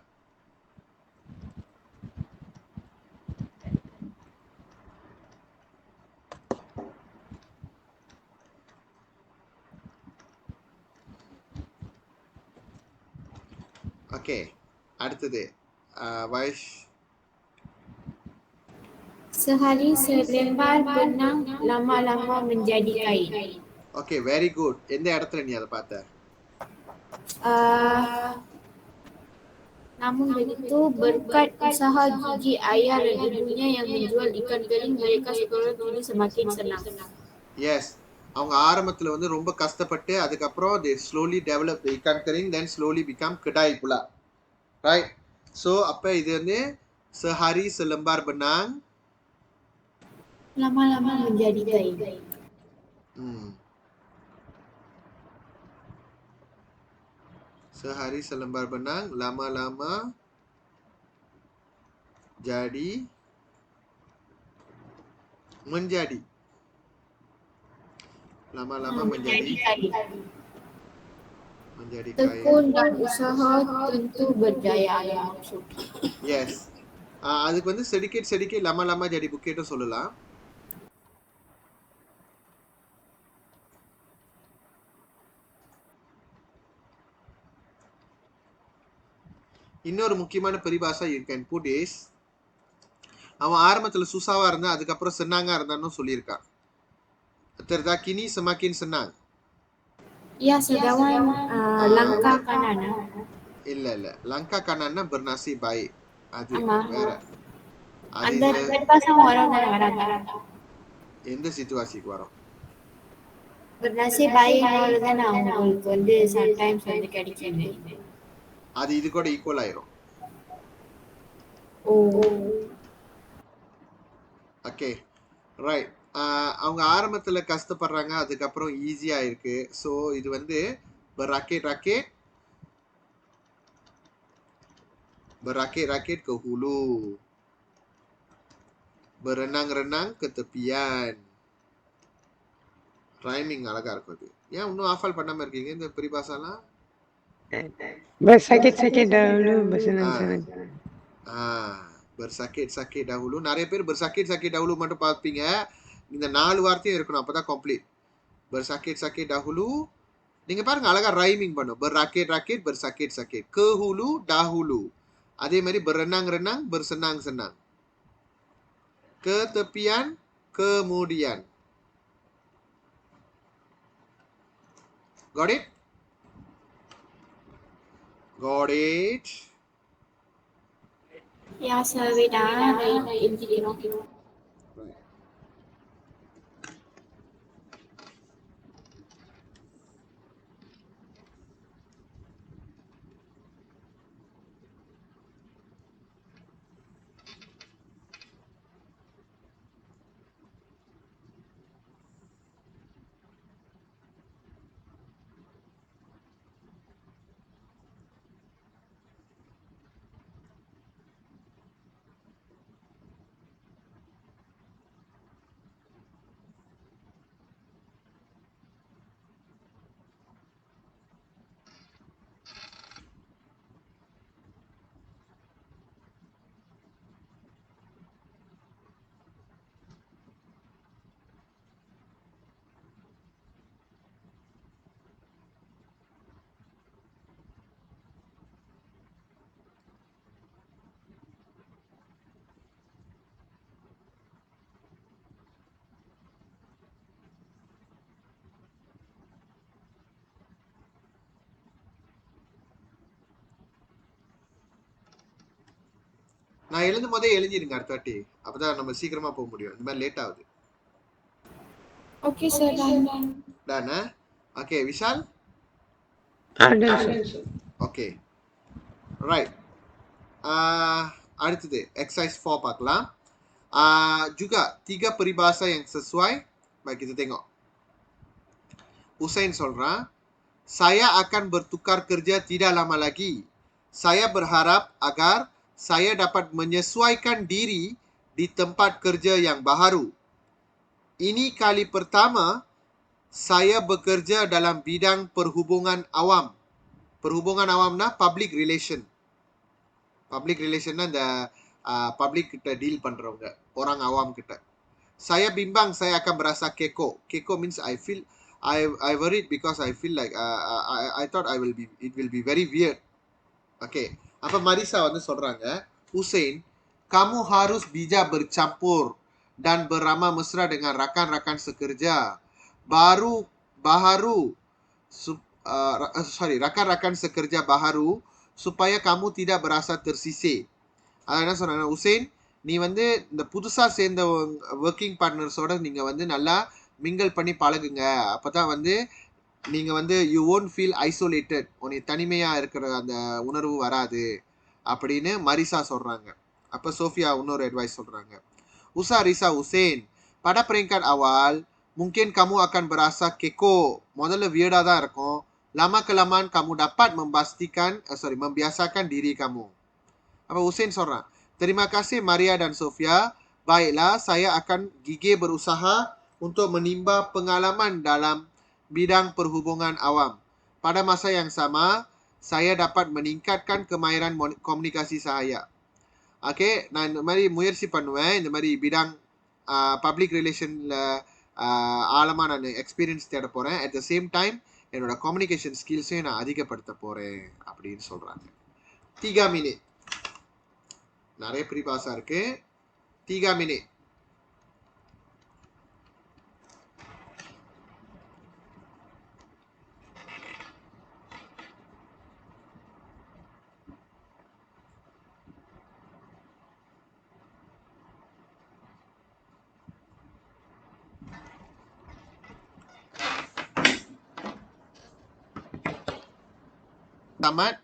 Okay, அடுத்தது Vaish. Sehari selembar benang lama-lama menjadi kain. Okay, very good. எந்த இடத்துல நீ அதை பார்த்த? Namun begitu, berkat usaha gigi ayah dan ibunya yang menjual ikan kering, mereka sekolah kini semakin senang. Yes, அவங்க ஆரம்பத்துல வந்து ரொம்ப கஷ்டப்பட்டு அதுக்கப்புறம் they slowly develop the ikan kering, then slowly become kedai pula, right? So அப்ப இது வந்து sehari selembar benang lama-lama menjadi kain. Sehari selembar benang lama-lama menjadi kain. Tekun dan usaha tentu berjaya. Yes. அதுக்கு வந்து sedikit lama-lama jadi bukitன்னு சொல்லலாம். இன்னொரு முக்கியமான பரிபாஷா you can put is, அவன் ஆரம்பத்துல சுசாவா இருந்தா அதுக்கப்புறம் senangா இருந்தான்னு சொல்லியிருக்கான். தெரியுதா? kini semakin senang. Ya, so that one langkah kanan. இல்ல langkah kananna bernasib baik. அது ஆமா. வேற. அது அந்த இதுல பரிபாஷா வரும் தானே வராதா? எந்த சிச்சுவேஷனுக்கு வரும்? Bernasib baik தானே அவங்களுக்கு வந்து sometimes வந்து கிடைக்குது. அது இது கூட ஈக்குவல் ஆயிரும். Okay right. அவங்க ஆரம்பத்துல கஷ்டப்படுறாங்க, அதுக்கப்புறம் ஈஸியா இருக்கு. ஸோ இது வந்து berakit-rakit ke hulu, berenang-renang ke tepian. Rhyming அழகா இருக்கும். அது ஏன் இன்னும் ஆஃபால் பண்ணாம இருக்கீங்க இந்த பரிபாஷாலாம்? Bersakit-sakit dahulu, bersenang-senang. bersakit-sakit dahulu. நிறைய பேர் bersakit-sakit dahulu மட்டும் பார்ப்பீங்க. இந்த 4 வார்த்தையும் இருக்கணும், அப்பதான் கம்ப்ளீட். bersakit-sakit dahulu. நீங்க பாருங்க அழகா ரைமிங் பண்ணும். berakit-rakit, bersakit-sakit. ke hulu, dahulu. அதே மாதிரி berenang-renang, bersenang-senang. ke tepian, kemudian. Got it? Got it? Ya, sir, wait எழுதிக்கிறோம். நான் எழுதும் போதே எழுதிருங்க அடுத்த வாட்டி, அப்பதான் நம்ம சீக்கிரமா போக முடியும். இந்த மாதிரி லேட் ஆகுது. Okay sir, done. டானா? ஓகே விஷால்? Okay right. அடுத்தது exercise 4 பார்க்கலாம். juga 3 peribahasa yang sesuai. Baik, kita tengok. Husain சொல்றான், saya akan bertukar kerja tidak lama lagi. Saya berharap agar saya dapat menyesuaikan diri di tempat kerja yang baru. Ini kali pertama saya bekerja dalam bidang perhubungan awam. Perhubungan awam na public relation. Public relation na இந்த public கிட்ட deal பண்றவங்க, orang awam கிட்ட. Saya bimbang saya akan berasa keko. Keko means I worried because I feel like I thought it will be very weird. Okay. அப்ப Marisa வந்து சொல்றாங்க, Hussein, kamu harus bijak bercampur dan beramah mesra dengan rakan-rakan sekerja. Rakan-rakan sekerja baharu supaya kamu tidak berasa tersisih. அதான் என்ன சொன்னாங்க, உசேன் நீ வந்து இந்த புதுசா சேர்ந்த ஒர்க்கிங் பார்ட்னர்ஸோட நீங்க வந்து நல்லா மிங்கல் பண்ணி பழகுங்க. அப்பதான் வந்து நீங்க வந்து யூ ஓன்ட் ஃபீல் ஐசோலேட்டட், உனக்கு தனிமையா இருக்கிற அந்த உணர்வு வராது அப்படின்னு மரிசா சொல்றாங்க. அப்ப சோஃபியா இன்னொரு அட்வைஸ் சொல்றாங்க, Usa Risa Hussein, pada peringkat awal mungkin kamu akan berasa keko. முதல்ல weird-ஆ தான் இருக்கும். Lama kelamaan kamu dapat membiasakan diri kamu. Apa Hussein சொல்றான், terima kasih Maria dan Sofia. Baiklah, saya akan gigih berusaha untuk menimba pengalaman dalam bidang perhubungan awam. Pada masa yang sama, saya dapat meningkatkan kemahiran komunikasi saya. Okay, நான் இந்த மாதிரி முயற்சி பண்ணுவேன். இந்த மாதிரி பிடாங் public ரிலேஷனில் ஆழமாக நான் எக்ஸ்பீரியன்ஸ் தேட போகிறேன். அட் த சேம் டைம் என்னோட கம்யூனிகேஷன் ஸ்கில்ஸையும் நான் அதிகப்படுத்த போகிறேன் அப்படின்னு சொல்கிறாங்க. 3 minit. நிறைய பரிபாசா இருக்கு. 3 minit. Tamat,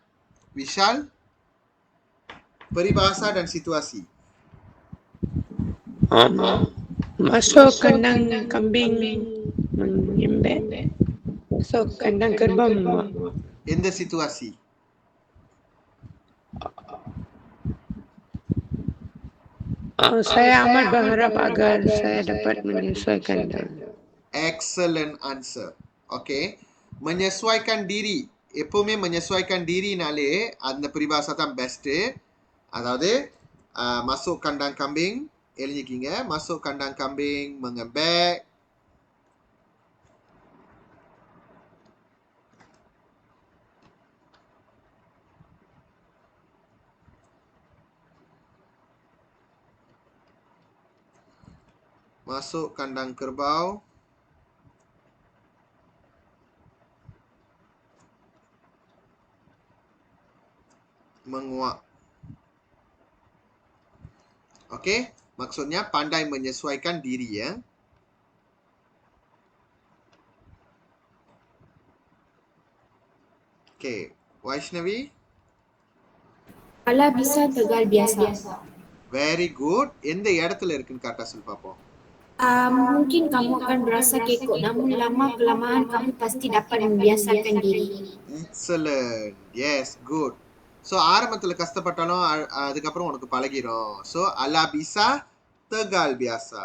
Vishal, peribahasa dan situasi. Masuk kandang kambing menyembelih. Masuk kandang kerbau. எந்த situasi? Saya amat berharap agar saya dapat menyesuaikan. Excellent answer. Okay. Menyesuaikan diri. எப்பவுமே menyesuaikan diriனாலே அந்த பரிபாசா தான் பெஸ்ட். அதாவது masuk kandang kambing, எழுதிக்கிங்க. Masuk kandang kambing, mengembek. Masuk kandang kerbau. Menguak. Okey, maksudnya pandai menyesuaikan diri ya. Okey, Vaishnavi. Ala bisa tegal biasa. Very good. எந்த இடத்துல இருக்குன்னு கரெக்டா சொல்லி பாப்போம். Mungkin kamu akan berasa kekok, namun lama kelamaan kamu pasti dapat membiasakan diri. Excellent. Yes, good. So ஆரம்பத்துல கஷ்டப்பட்டாலும் அதுக்கப்புறம் உனக்கு பழகிரும். So ala bisa tegal biasa.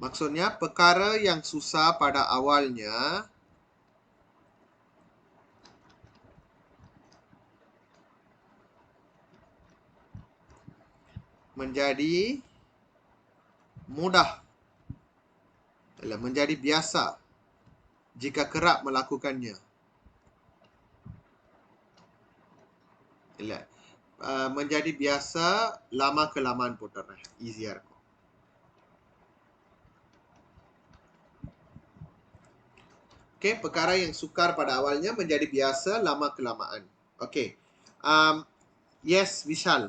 Maksudnya perkara yang susah pada awalnya menjadi mudah. Menjadi biasa jika kerap melakukannya. Menjadi biasa lama kelamaan போட்டுறேன். ஈஸியா இருக்கும். Okay, perkara yang sukar pada awalnya menjadi biasa lama kelamaan. Okay. Yes, Vishal.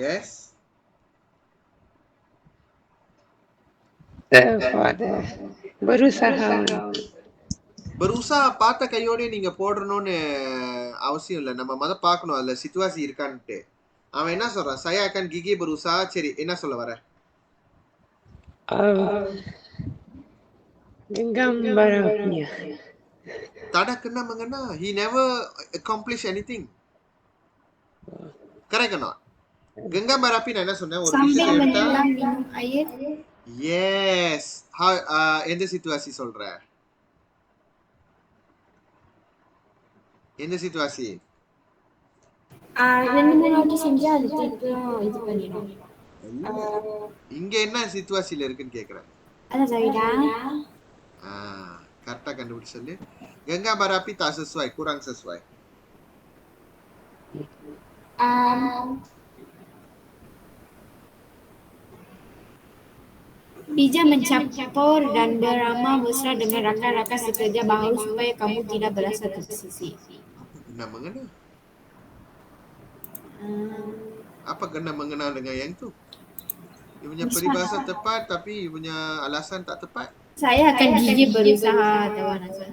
Yes. Berusaha பார்த்த கையோட நீங்க போடணும்னு அவசியம் இல்லை. நம்ம மொத பார்க்கணும் அதுல சிச்சுவேஷன் இருக்கான்ட்டு. அவன் என்ன சொல்றான்? saya akan gigi berusaha. சரி, என்ன சொல்ல வர? Genggam barangnya. Tak ada kena mengena. He never accomplish anything. Correct or not? Genggam barapi நான் என்ன சொன்னேன்? ஒரு Sambil விஷயம் எடுத்தா menyelam minum air. Yes. How எந்த situasi சொல்ற? எந்த situasi? 2-3 வாட்டி செஞ்சா அது திருப்பியும் இது பண்ணிடும். இங்க என்ன situasiல இருக்குன்னு கேக்குறேன். Alah Zaida. கரெக்டா கண்டுபிடிச்சு சொல்லு. Ganga barapi tak sesuai, kurang sesuai. Bija mencampur dan beramah mesra dengan rakan-rakan sekerja baharu supaya kamu tidak berasa tersisih. Kena mengena. Apa kena mengena dengan yang tu? Dia punya peribahasa tepat tapi dia punya alasan tak tepat. Saya akan gigih berusaha, Tuan Azhar.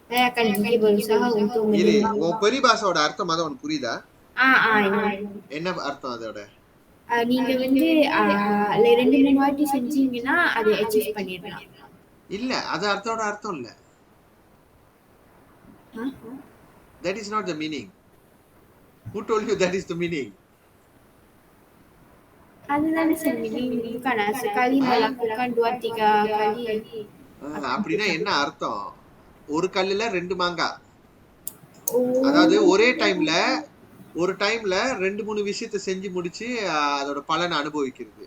Saya akan gigih berusaha untuk menerima. Oh, peribahasa oda artham adha unakku puriyudha? என்ன அர்த்தம் அதோட? நீங்க வந்து 2-3 வாட்டி செஞ்சீங்கன்னா அதை achieve பண்ணிடலாம். இல்ல, அது அதோட அர்த்தம் இல்ல. That is not the meaning. Who told you that is the meaning? அதுதான் meaning. Bukan sekali melakukan 2-3 kali. அப்படின்னா என்ன அர்த்தம்? ஒரு கல்லுல 2 மாங்காய். அதாவது ஒரு டைம்ல 2-3 விஷயத்தை செஞ்சு முடிச்சு அதோட பலனை அனுபவிக்கிறது.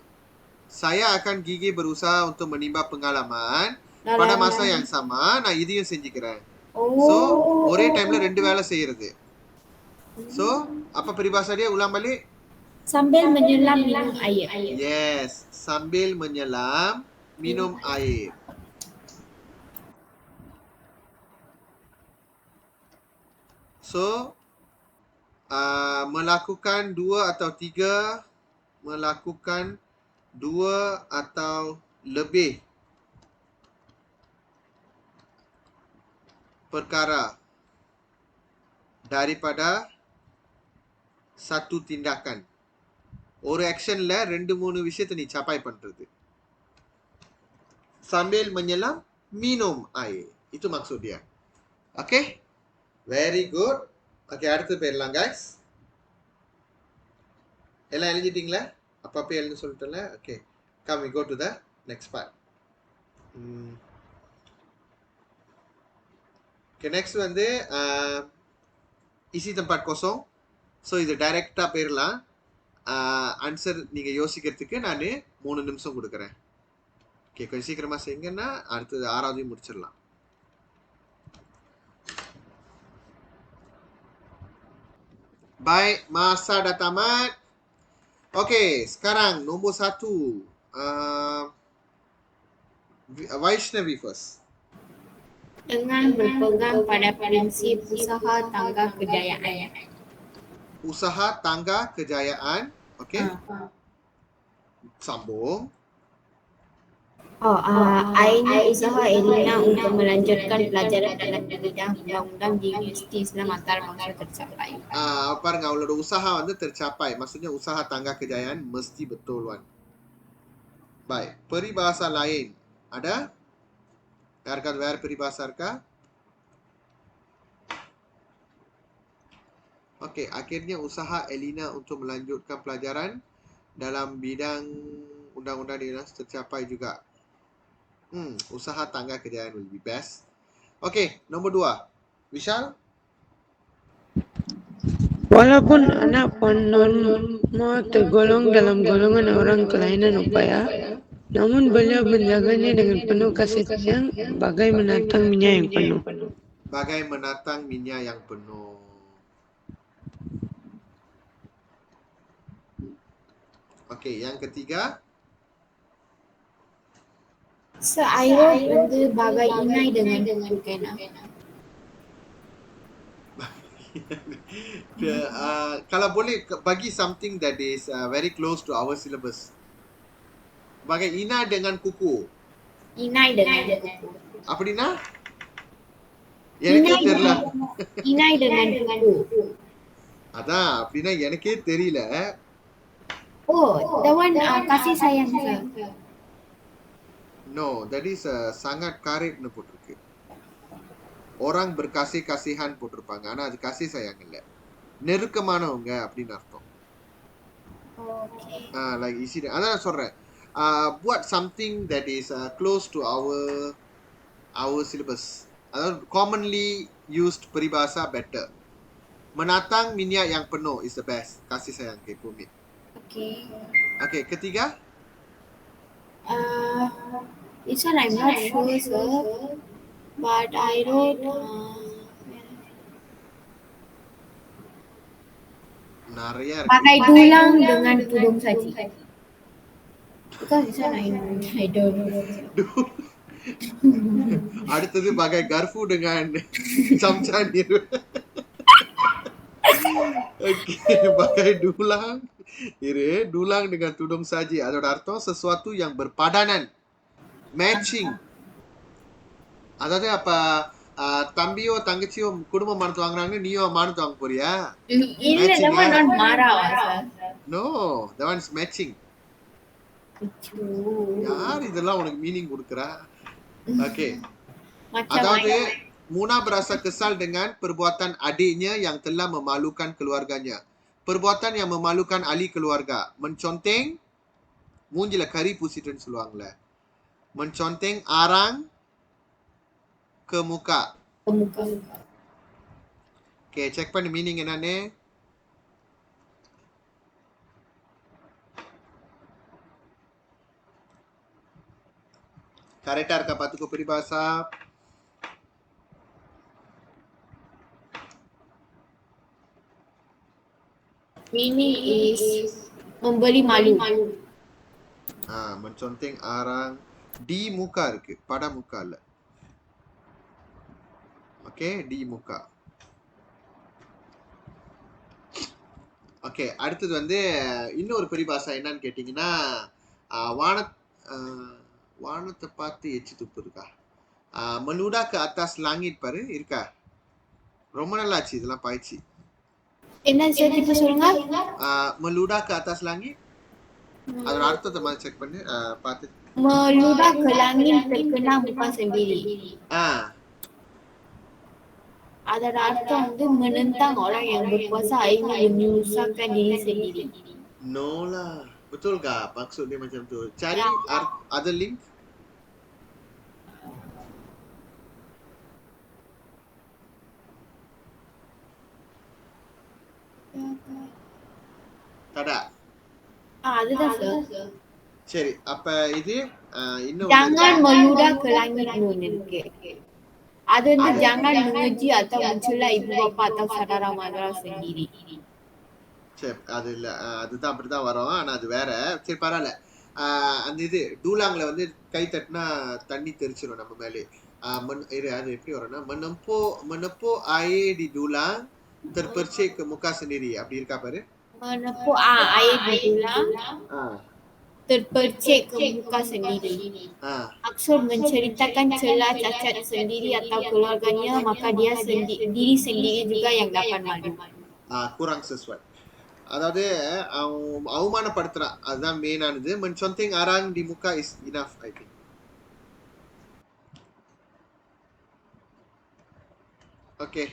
Saya akan gigih berusaha untuk menimba pengalaman pada masa yang sama. நான் இதையும் செஞ்சுக்கிறேன். So, ஒரே டைம்ல 2 வேலை செய்யறது. So, apa peribahasa dia? Ulang balik. Sambil menyelam minum air. Yes, sambil menyelam minum air. So, melakukan 2 atau 3, melakukan 2 atau lebih perkara daripada satu tindakan. ஒரு ஆக்ஷன்ல 2-3 விஷயத்தை நீ capai பண்றது. Sambil menyelam minum air. Itu maksud dia. Okay? Very good. Okay, அடுத்து போயிடலாம் guys. எல்லாம் எழுதிட்டீங்களா? அப்பப்போ எழுதி சொல்லிட்டல. Okay. Come, we go to the next part. Okay, next வந்து isi tempat kosong. So, இது டைரக்டா போயிடலாம். ஆன்சர் நீங்க யோசிக்கிறதுக்கு நான் 3 நிமிஷம் கொடுக்குறேன். ஓகே, கொஞ்சம் சீக்கிரமா செய்யுங்கன்னா அடுத்தது 6வது முடிச்சிடலாம். Baik, masa dah tamat. Okey, sekarang nombor 1. Vaishnavi first. Dengan berpegang pada prinsip usaha tangga kejayaan. Usaha tangga kejayaan. Okey. Sambung. Akhirnya usaha Elina untuk melanjutkan pelajaran dalam bidang undang-undang di Universiti Islam Antarabangsa tercapai. பாருங்க, அவளோட உசாஹா வந்து tercapai. Maksudnya usaha tangga kejayaan mesti betul kan. Baik, peribahasa lain. Ada? Yarkah வேற peribahasa இருக்கா? Okey, akhirnya usaha Elina untuk melanjutkan pelajaran dalam bidang undang-undang di Universiti tercapai juga. Usaha tangga kejayaan will be best. Okey, nombor 2. Vishal? Walaupun anak Purnomo tergolong dalam golongan orang kelainan upaya, namun beliau menjaganya dengan penuh kasih sayang, bagai menatang minyak yang penuh. Bagai menatang minyak yang penuh. Okey, yang ketiga. Seairot வந்து bagai inai dengan pulkena. Kalau boleh bagi something that is very close to our syllabus. Bagai ina dengan kuku. Inai dengan kuku. அப்படின்னா எனக்கே தெரியல. Inai dengan kuku. அதான் அப்படின்னா எனக்கே தெரியல. The one kasih sayang sir. No, that is sangat karibnu போட்டிருக்கு. orang berkasih-kasihan போட்டிருப்பாங்க. ஆனா அது kasih sayang இல்ல. நெருக்கமானவங்க அப்படின்னு அர்த்தம். Okay. Like isi அதான் சொல்றேன். Buat something that is close to our syllabus. Aதாவது commonly used peribahasa better. Menatang minyak yang penuh is the best. Kasih sayang எப்பவுமே. Okay, ketiga. This one I'm not sure sir, but I wrote நிறைய pakai dulang dengan tudung saji. Because this one I don't know. அடுத்தது pakai garfu dengan camca niru. Okay, pakai dulang. Dulang dengan tudung saji. அதோட அர்த்தம் sesuatu yang berpadanan. Matching. அதாவது அப்ப தம்பியோ தங்கச்சியோ குடும்ப மானத்தை வாங்குறாங்க, நீயோ மானத்தை வாங்க போறியா? இல்ல, that one not marawa sir. No, that one is matching. யார் இதெல்லாம் உனக்கு மீனிங் கொடுக்குறா? Okay. அதாவது Muna berasa kesal dengan perbuatan adiknya yang telah memalukan keluarganya. Perbuatan yang memalukan ahli keluarga. Menconteng, மூஞ்சில கரி பூசிட்டுன்னு சொல்லுவாங்கல்ல. Menconteng arang ke muka. Okay, check பண்ணு meaning என்னன்னு. கரெக்டா இருக்கா பாத்துக்கோ பரிபாசா. Meaning is memberi malu. menconteng arang di muka இருக்கு, pada muka இல்ல. Okay, D முக்கா. ஓகே, அடுத்தது வந்து இன்னொரு பரிபாசா என்னன்னு கேட்டீங்கன்னா, வானத்தை பார்த்து எச்சு துப்பு இருக்கா. meluda ke atas langit பாரு இருக்கா. ரொம்ப நல்லா ஆச்சு இதெல்லாம் பாய்ச்சி. என்ன சார் இப்ப சொல்லுங்க. meluda ke atas langit அதோட அர்த்தத்தை மாதிரி செக் பண்ணி பார்த்து. Meludah ke langit terkena muka sendiri. Ada அர்த்தம் வந்து menentang orang yang berkuasa akhirnya menyusahkan diri sendiri. No lah. Betul kah maksud dia macam tu? Cari other link. Tak ada. அதுதான் sir. சரி, அப்ப இது இன்னும் jangan meludah ke langit nun இருக்கு. அது வந்து jangan mengeji atau mencela ibu bapa atau saudara mara sendiri. சரி, அது இல்ல, அதுதான் அப்படிதான் வரும், ஆனா அது வேற. சரி பரவாயில்ல. அந்த இது டூலாங்ல வந்து கை தட்டினா தண்ணி தெரிச்சிடும் நம்ம மேலே. அது எப்படி வரும்னா, menempuh air di dulang terpercik ke muka sendiri, அப்படி இருக்கா பாரு. menempuh air di dulang terpercik ke muka sendiri. Maksud menceritakan celah cacat sendiri atau keluarganya, maka dia diri sendiri juga yang dapat malu. kurang sesuai. அதாவது அவமானப்படுத்துறான், அதுதான் மெயினானது. menconteng arang di muka is enough, I think. Okay,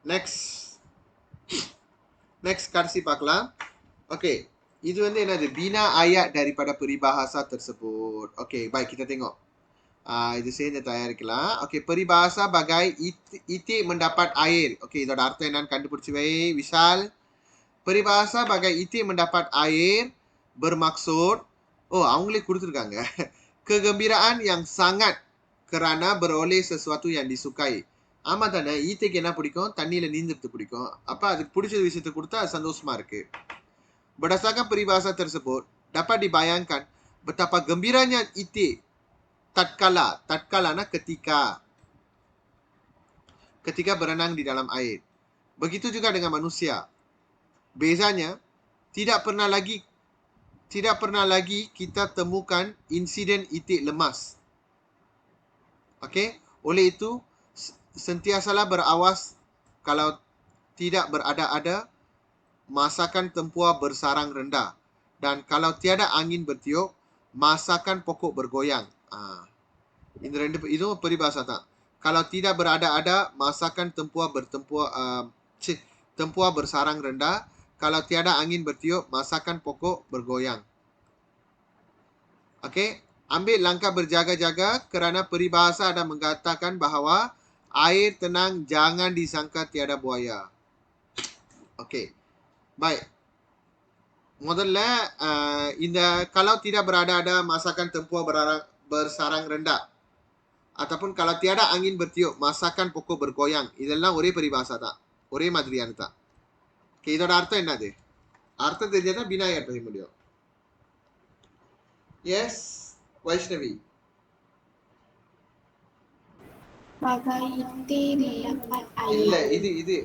next கடைசி பார்க்கலாம். Okay, இது வந்து என்னது, bina ayat daripada peribahasa tersebut. Okay, baik kita tengok. இது சேர்ந்து தயாரிக்கலாம். Okay, peribahasa bagai itik mendapat air. Okay, இதோட அர்த்தம் என்னன்னு கண்டுபிடிச்சு வை Vishal. Peribahasa bagai itik mendapat air bermaksud, அவங்களே கொடுத்துருக்காங்க, kegembiraan yang sangat kerana beroleh sesuatu yang disukai. ஆமா தானே, ஈத்தைக்கு என்ன பிடிக்கும், தண்ணியில நீந்துறது பிடிக்கும். அப்ப அதுக்கு பிடிச்ச விஷயத்தை கொடுத்தா அது சந்தோஷமா இருக்கு. Berdasarkan peribahasa tersebut dapat dibayangkan betapa gembiranya itik tatkala ketika berenang di dalam air. Begitu juga dengan manusia. Bezanya tidak pernah lagi kita temukan insiden itik lemas. Okey, oleh itu sentiasalah berawas kalau tidak berada-ada masakan tempua bersarang rendah, dan kalau tiada angin bertiup masakan pokok bergoyang. Ini rendu itu peribahasa tak. Kalau tidak berada-ada masakan tempua bersarang rendah, kalau tiada angin bertiup masakan pokok bergoyang. Okey, ambil langkah berjaga-jaga kerana peribahasa ada mengatakan bahawa air tenang jangan disangka tiada buaya. Okey, baik. முதல்ல இந்த kalau tidak berada-ada masakan tempua bersarang rendah, ataupun kalau tiada angin bertiup masakan pokok bergoyang, இதெல்லாம் ஒரே பரிபாஷா தான், ஒரே மாதிரியானது தான். Okay, இதோட அர்த்தம் என்னது? அர்த்தம் தெரிஞ்சா பினாயர் செய்ய முடியும். Yes Vaishnavi. Bagai itik mendapat air. இல்ல, இது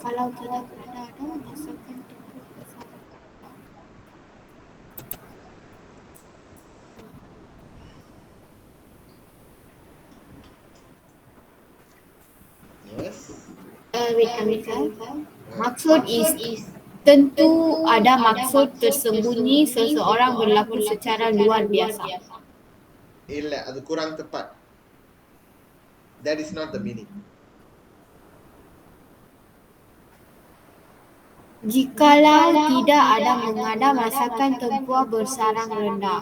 kalau tidak berada-ada masakan tempua bersarang. Yes. Wait, Amika. Maksud is tentu ada maksud tersembunyi seseorang berlaku secara luar biasa. இல்ல, அது kurang tepat. That is not the meaning. Jikalau tidak mengada masakan tempua bersarang rendah.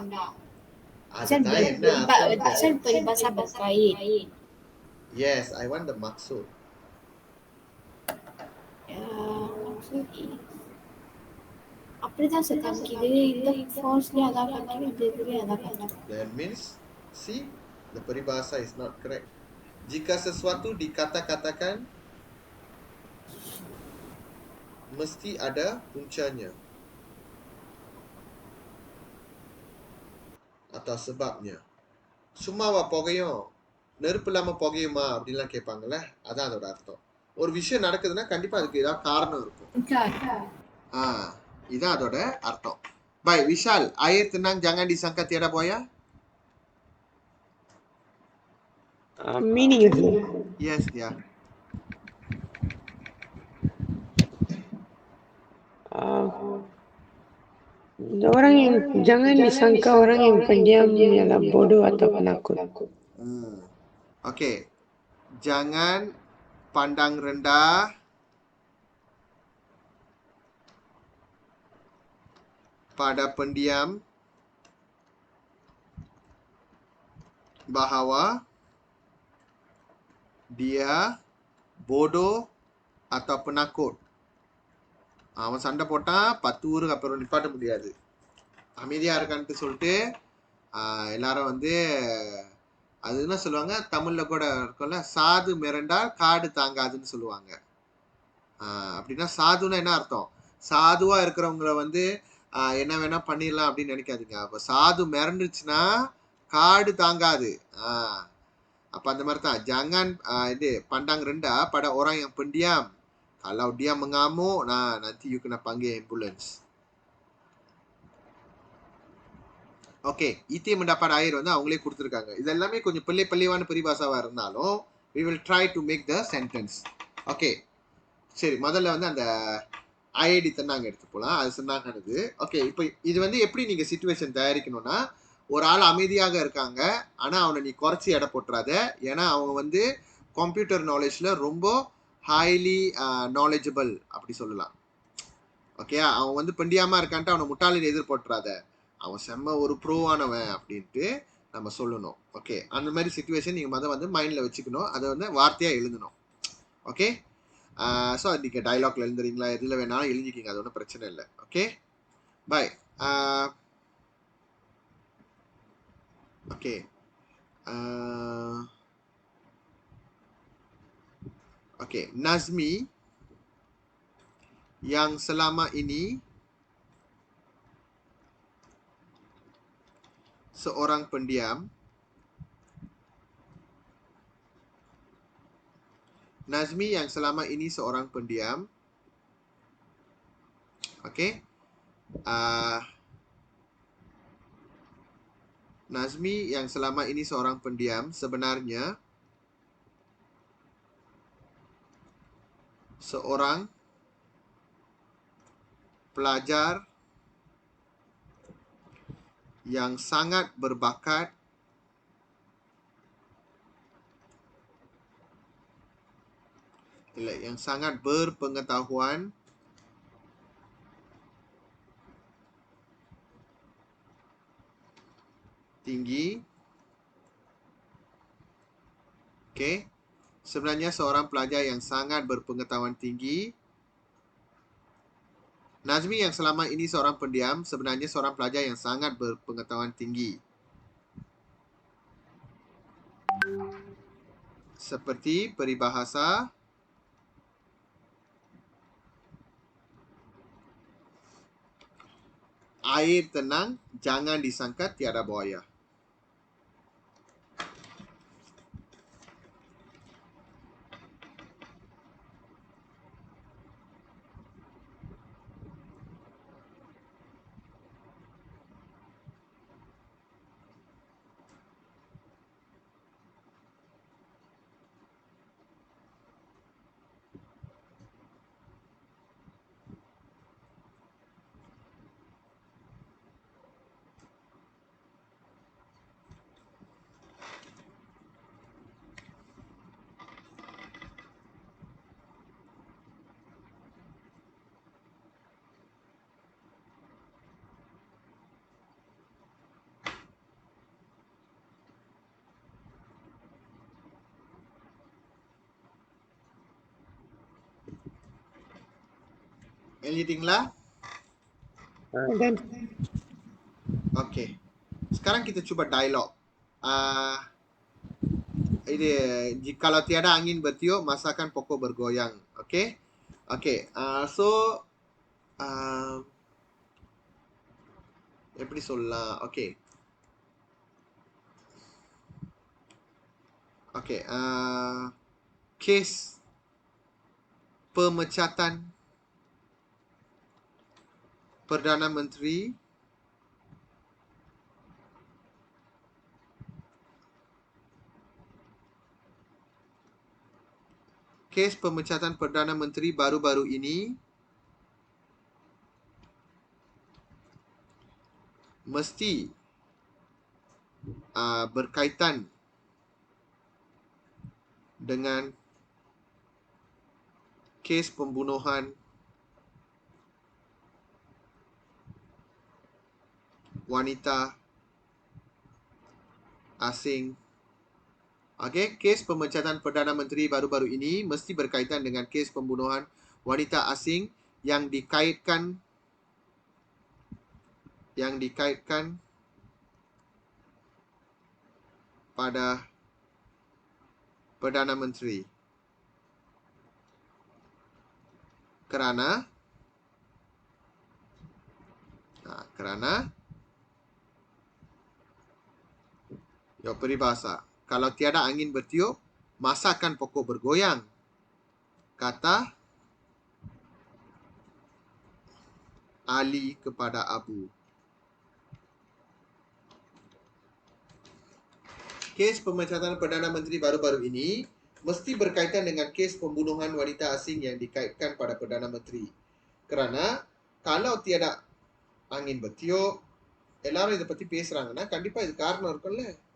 அதுதான் என்ன அர்த்தம்? Asal peribahasa berkait. Yes, I want the maksud. Maksud அப்படிதான் sir காமிக்குது. இந்த ஃபால்ஸ்லயும் அதான் காமிக்குது, இந்த இதுலயும் அதான் காமிக்குது. That means, see, the peribahasa is not correct. Jika sesuatu dikata-katakan, mesti ada puncanya atau sebabnya. சும்மாவா புகையும், நெருப்பு இல்லாம புகையுமா அப்படின்லாம் கேட்பாங்கல்ல, அதான் அதோட அர்த்தம். ஒரு விஷயம் நடக்குதுன்னா கண்டிப்பா அதுக்கு ஏதாவது காரணம் இருக்கும். இதான் அதோட அர்த்தம். Baik, Vishal, air tenang jangan disangka tiada buaya. Meaning itu. Yes, dia. Orang yang jangan disangka orang yang pendiam ialah bodoh atau penakut. Okey. Jangan pandang rendah pada pendiam bahawa dia bodoh atau penakut. அவன் சண்டை போட்டான் 10 ஊருக்கு அப்புறம் நிப்பாட்ட முடியாது. அமைதியா இருக்கான்ட்டு சொல்லிட்டு எல்லாரும் வந்து அது என்ன சொல்லுவாங்க, தமிழ்ல கூட இருக்கும்ல, சாது மிரண்டா காடு தாங்காதுன்னு சொல்லுவாங்க. அப்படின்னா சாதுன்னா என்ன அர்த்தம்? சாதுவா இருக்கிறவங்கள வந்து என்ன வேணா பண்ணிடலாம் அப்படின்னு நினைக்காதீங்க. அப்ப சாது மிரண்டுச்சுன்னா காடு தாங்காது. அப்ப அந்த மாதிரி தான். Jangan ini pandang rendah pada orang yang pendiam. Kalau dia mengamuk, nanti you kena panggil ambulance. Okay, ஈட்டி mendapat air வந்து அவங்களே கொடுத்துருக்காங்க. இது எல்லாமே கொஞ்சம் பள்ளிவான பரிபாசாவா இருந்தாலும் we will try to make the sentence. Okay, சரி, முதல்ல வந்து அந்த ஐஐடி தன்னாங்க எடுத்து போகலாம். அது சொன்னாங்கன்னு. ஓகே, இப்போ இது வந்து எப்படி நீங்க சிச்சுவேஷன் தயாரிக்கணும்னா, ஒரு ஆள் அமைதியாக இருக்காங்க, ஆனா அவனை நீ குறைச்சி எடை போட்டுறாத. ஏன்னா அவங்க வந்து கம்ப்யூட்டர் நாலேஜ்ல ரொம்ப ஹைலி நாலேஜபிள் அப்படி சொல்லலாம். ஓகே, அவன் வந்து பெண்டியாமா இருக்கான்ட்டு அவனை முட்டாளின் எதிர்போட்டுறாத, அவன் செம்ம ஒரு ப்ரோவானவன் அப்படின்ட்டு நம்ம சொல்லணும். ஓகே, அந்த மாதிரி சிச்சுவேஷன் நீங்கள் வந்து மைண்டில் வச்சுக்கணும். அதை வந்து வார்த்தையாக எழுதணும். ஓகே, ஸோ நீங்கள் டைலாக்ல எழுதுறீங்களா, எதில் வேணாலும் எழுதிக்கிங்க, அது ஒன்றும் பிரச்சனை இல்லை. Okay, bye. Okay, oke, Nazmi yang selama ini seorang pendiam. Nazmi yang selama ini seorang pendiam. Oke, Nazmi yang selama ini seorang pendiam sebenarnya seorang pelajar yang sangat berbakat yang sangat berpengetahuan tinggi. Oke, sebenarnya seorang pelajar yang sangat berpengetahuan tinggi. Nazmi yang selama ini seorang pendiam sebenarnya seorang pelajar yang sangat berpengetahuan tinggi. Seperti peribahasa air tenang jangan disangka tiada buaya. Anything lah? Dan Okey. Sekarang kita cuba dialog. Ini jikalau tiada angin bertiup, masakan pokok bergoyang. Okey. Okey. So எப்படி சொல்லலாம்? Okey. Okey. Kes pemecatan Perdana Menteri Perdana Menteri baru-baru ini mesti berkaitan dengan kes pembunuhan wanita asing. Okey, kes pemecatan Perdana Menteri baru-baru ini mesti berkaitan dengan kes pembunuhan wanita asing yang dikaitkan pada Perdana Menteri. Kerana peribahasa, kalau tiada angin bertiup, masakan pokok bergoyang. Kata Ali kepada Abu. Kes pemecatan Perdana Menteri baru-baru ini mesti berkaitan dengan kes pembunuhan wanita asing yang dikaitkan pada Perdana Menteri. Kerana kalau tiada angin bertiup, எல்லாரும் இதை பத்தி பேசுறாங்கன்னா கண்டிப்பா இது காரணம் இருக்கும்ல.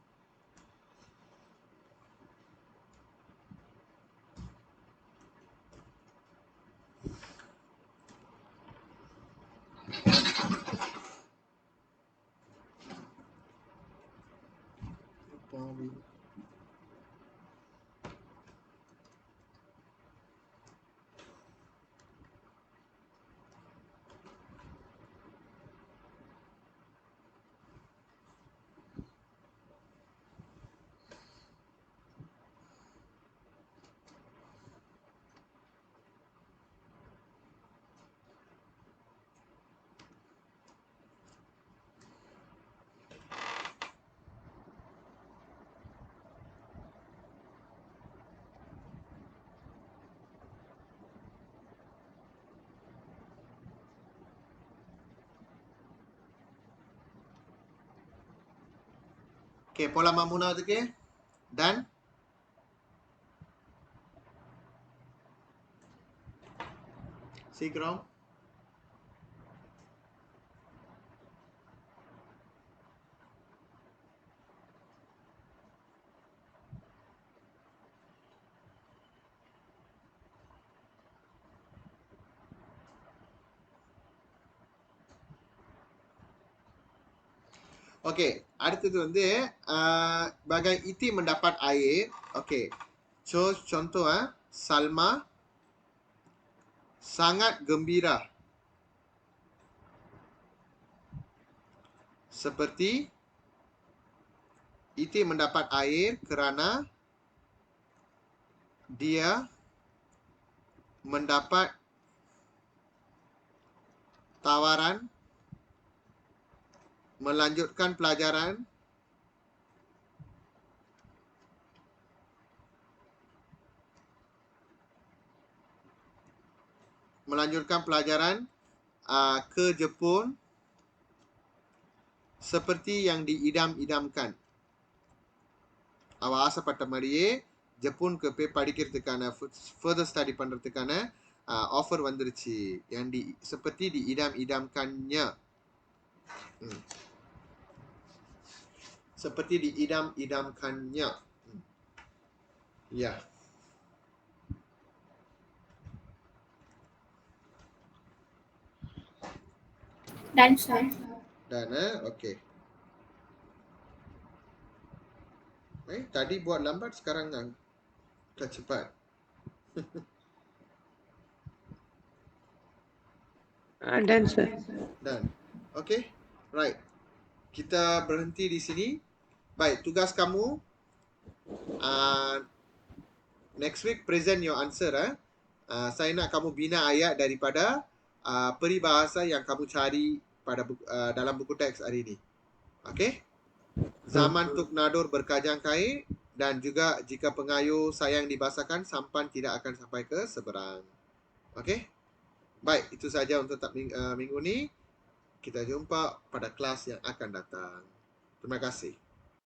Okay, pola மூணாவதுக்கு done. சீக்கிரம். Okey, அடுத்தது வந்து bagai iti mendapat air. Okey. Contoh Salma sangat gembira seperti iti mendapat air kerana dia mendapat tawaran melanjutkan pelajaran ke Jepun seperti yang diidam-idamkan. அவ ஆசைப்பட்ட மாதிரியே ஜப்பானுக்கு போய் படிக்கிறதுக்கான further study பண்றதுக்கான ஆஃபர் வந்துருச்சு. yang seperti diidam-idamkannya. Seperti diidam-idamkannya. Ya. Dan sir. Dan okey. Tadi buat lambat, sekarang dah cepat. Dan sir. Dan. Okay. Right. Kita berhenti di sini. Baik, tugas kamu next week present your answer. Saya nak kamu bina ayat daripada peribahasa yang kamu cari pada dalam buku teks hari ini. Okay? Zaman Tuk Nadur berkajang kain, dan juga jika pengayuh sayang dibasahkan, sampan tidak akan sampai ke seberang. Okay? Baik, itu saja untuk minggu ini. Kita jumpa pada kelas yang akan datang. Terima kasih.